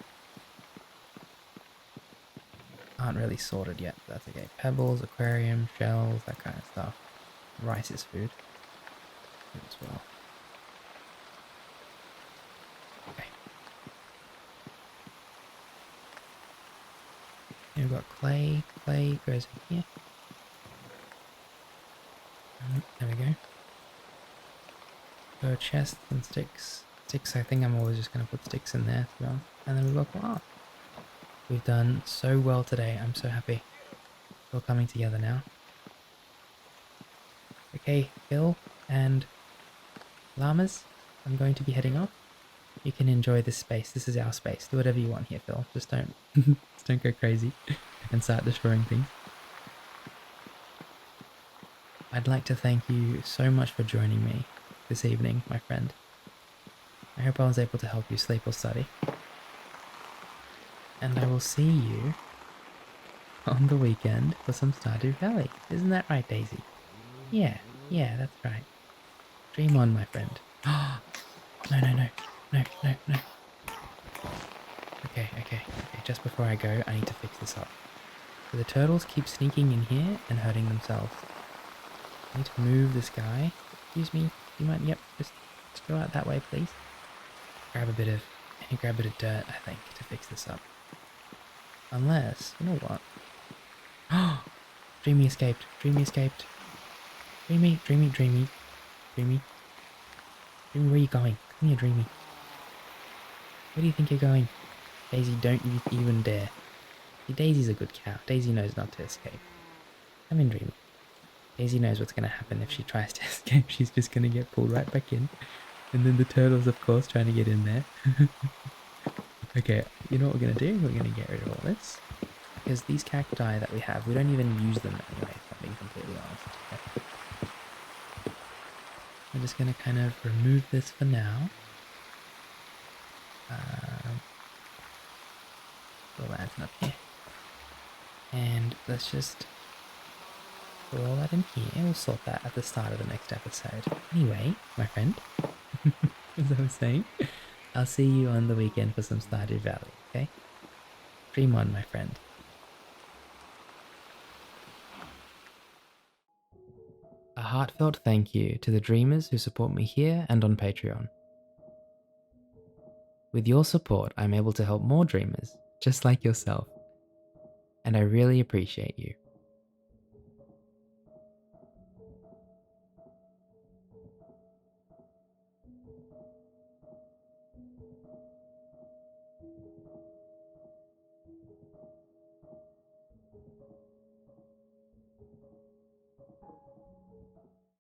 Aren't really sorted yet, but that's okay. Pebbles, aquarium, shells, that kind of stuff. Rice is food. Food as well. Okay. Here we've got clay. Clay goes in here. There we go. So chests and sticks. Sticks, I think I'm always just going to put sticks in there, to be honest. And then we've got glass. We've done so well today. I'm so happy. It's all coming together now. Okay, Phil and llamas, I'm going to be heading off. You can enjoy this space. This is our space. Do whatever you want here, Phil. Just don't, just don't go crazy and start destroying things. I'd like to thank you so much for joining me this evening, my friend. I hope I was able to help you sleep or study. And I will see you on the weekend for some Stardew Valley. Isn't that right, Daisy? Yeah, that's right. Dream on, my friend. No. Okay. Just before I go, I need to fix this up. So the turtles keep sneaking in here and hurting themselves. I need to move this guy. Excuse me. You might, yep, just go out that way, please. Grab a bit of dirt, I think, to fix this up. Unless, you know what? Oh, Dreamy escaped. Dreamy, where are you going? Come here, Dreamy. Where do you think you're going? Daisy, don't you even dare. See, Daisy's a good cow. Daisy knows not to escape. Come in, Dreamy. Daisy knows what's going to happen if she tries to escape. She's just going to get pulled right back in. And then the turtles, of course, trying to get in there. Okay, you know what we're going to do? We're going to get rid of all this. Because these cacti that we have, we don't even use them anyway, if I'm being completely honest. Okay. I'm just going to kind of remove this for now. The lantern up here. And let's just put all that in here. We'll sort that at the start of the next episode. Anyway, my friend, as I was saying, I'll see you on the weekend for some Stardew Valley, okay? Dream on, my friend. A heartfelt thank you to the dreamers who support me here and on Patreon. With your support, I'm able to help more dreamers, just like yourself. And I really appreciate you.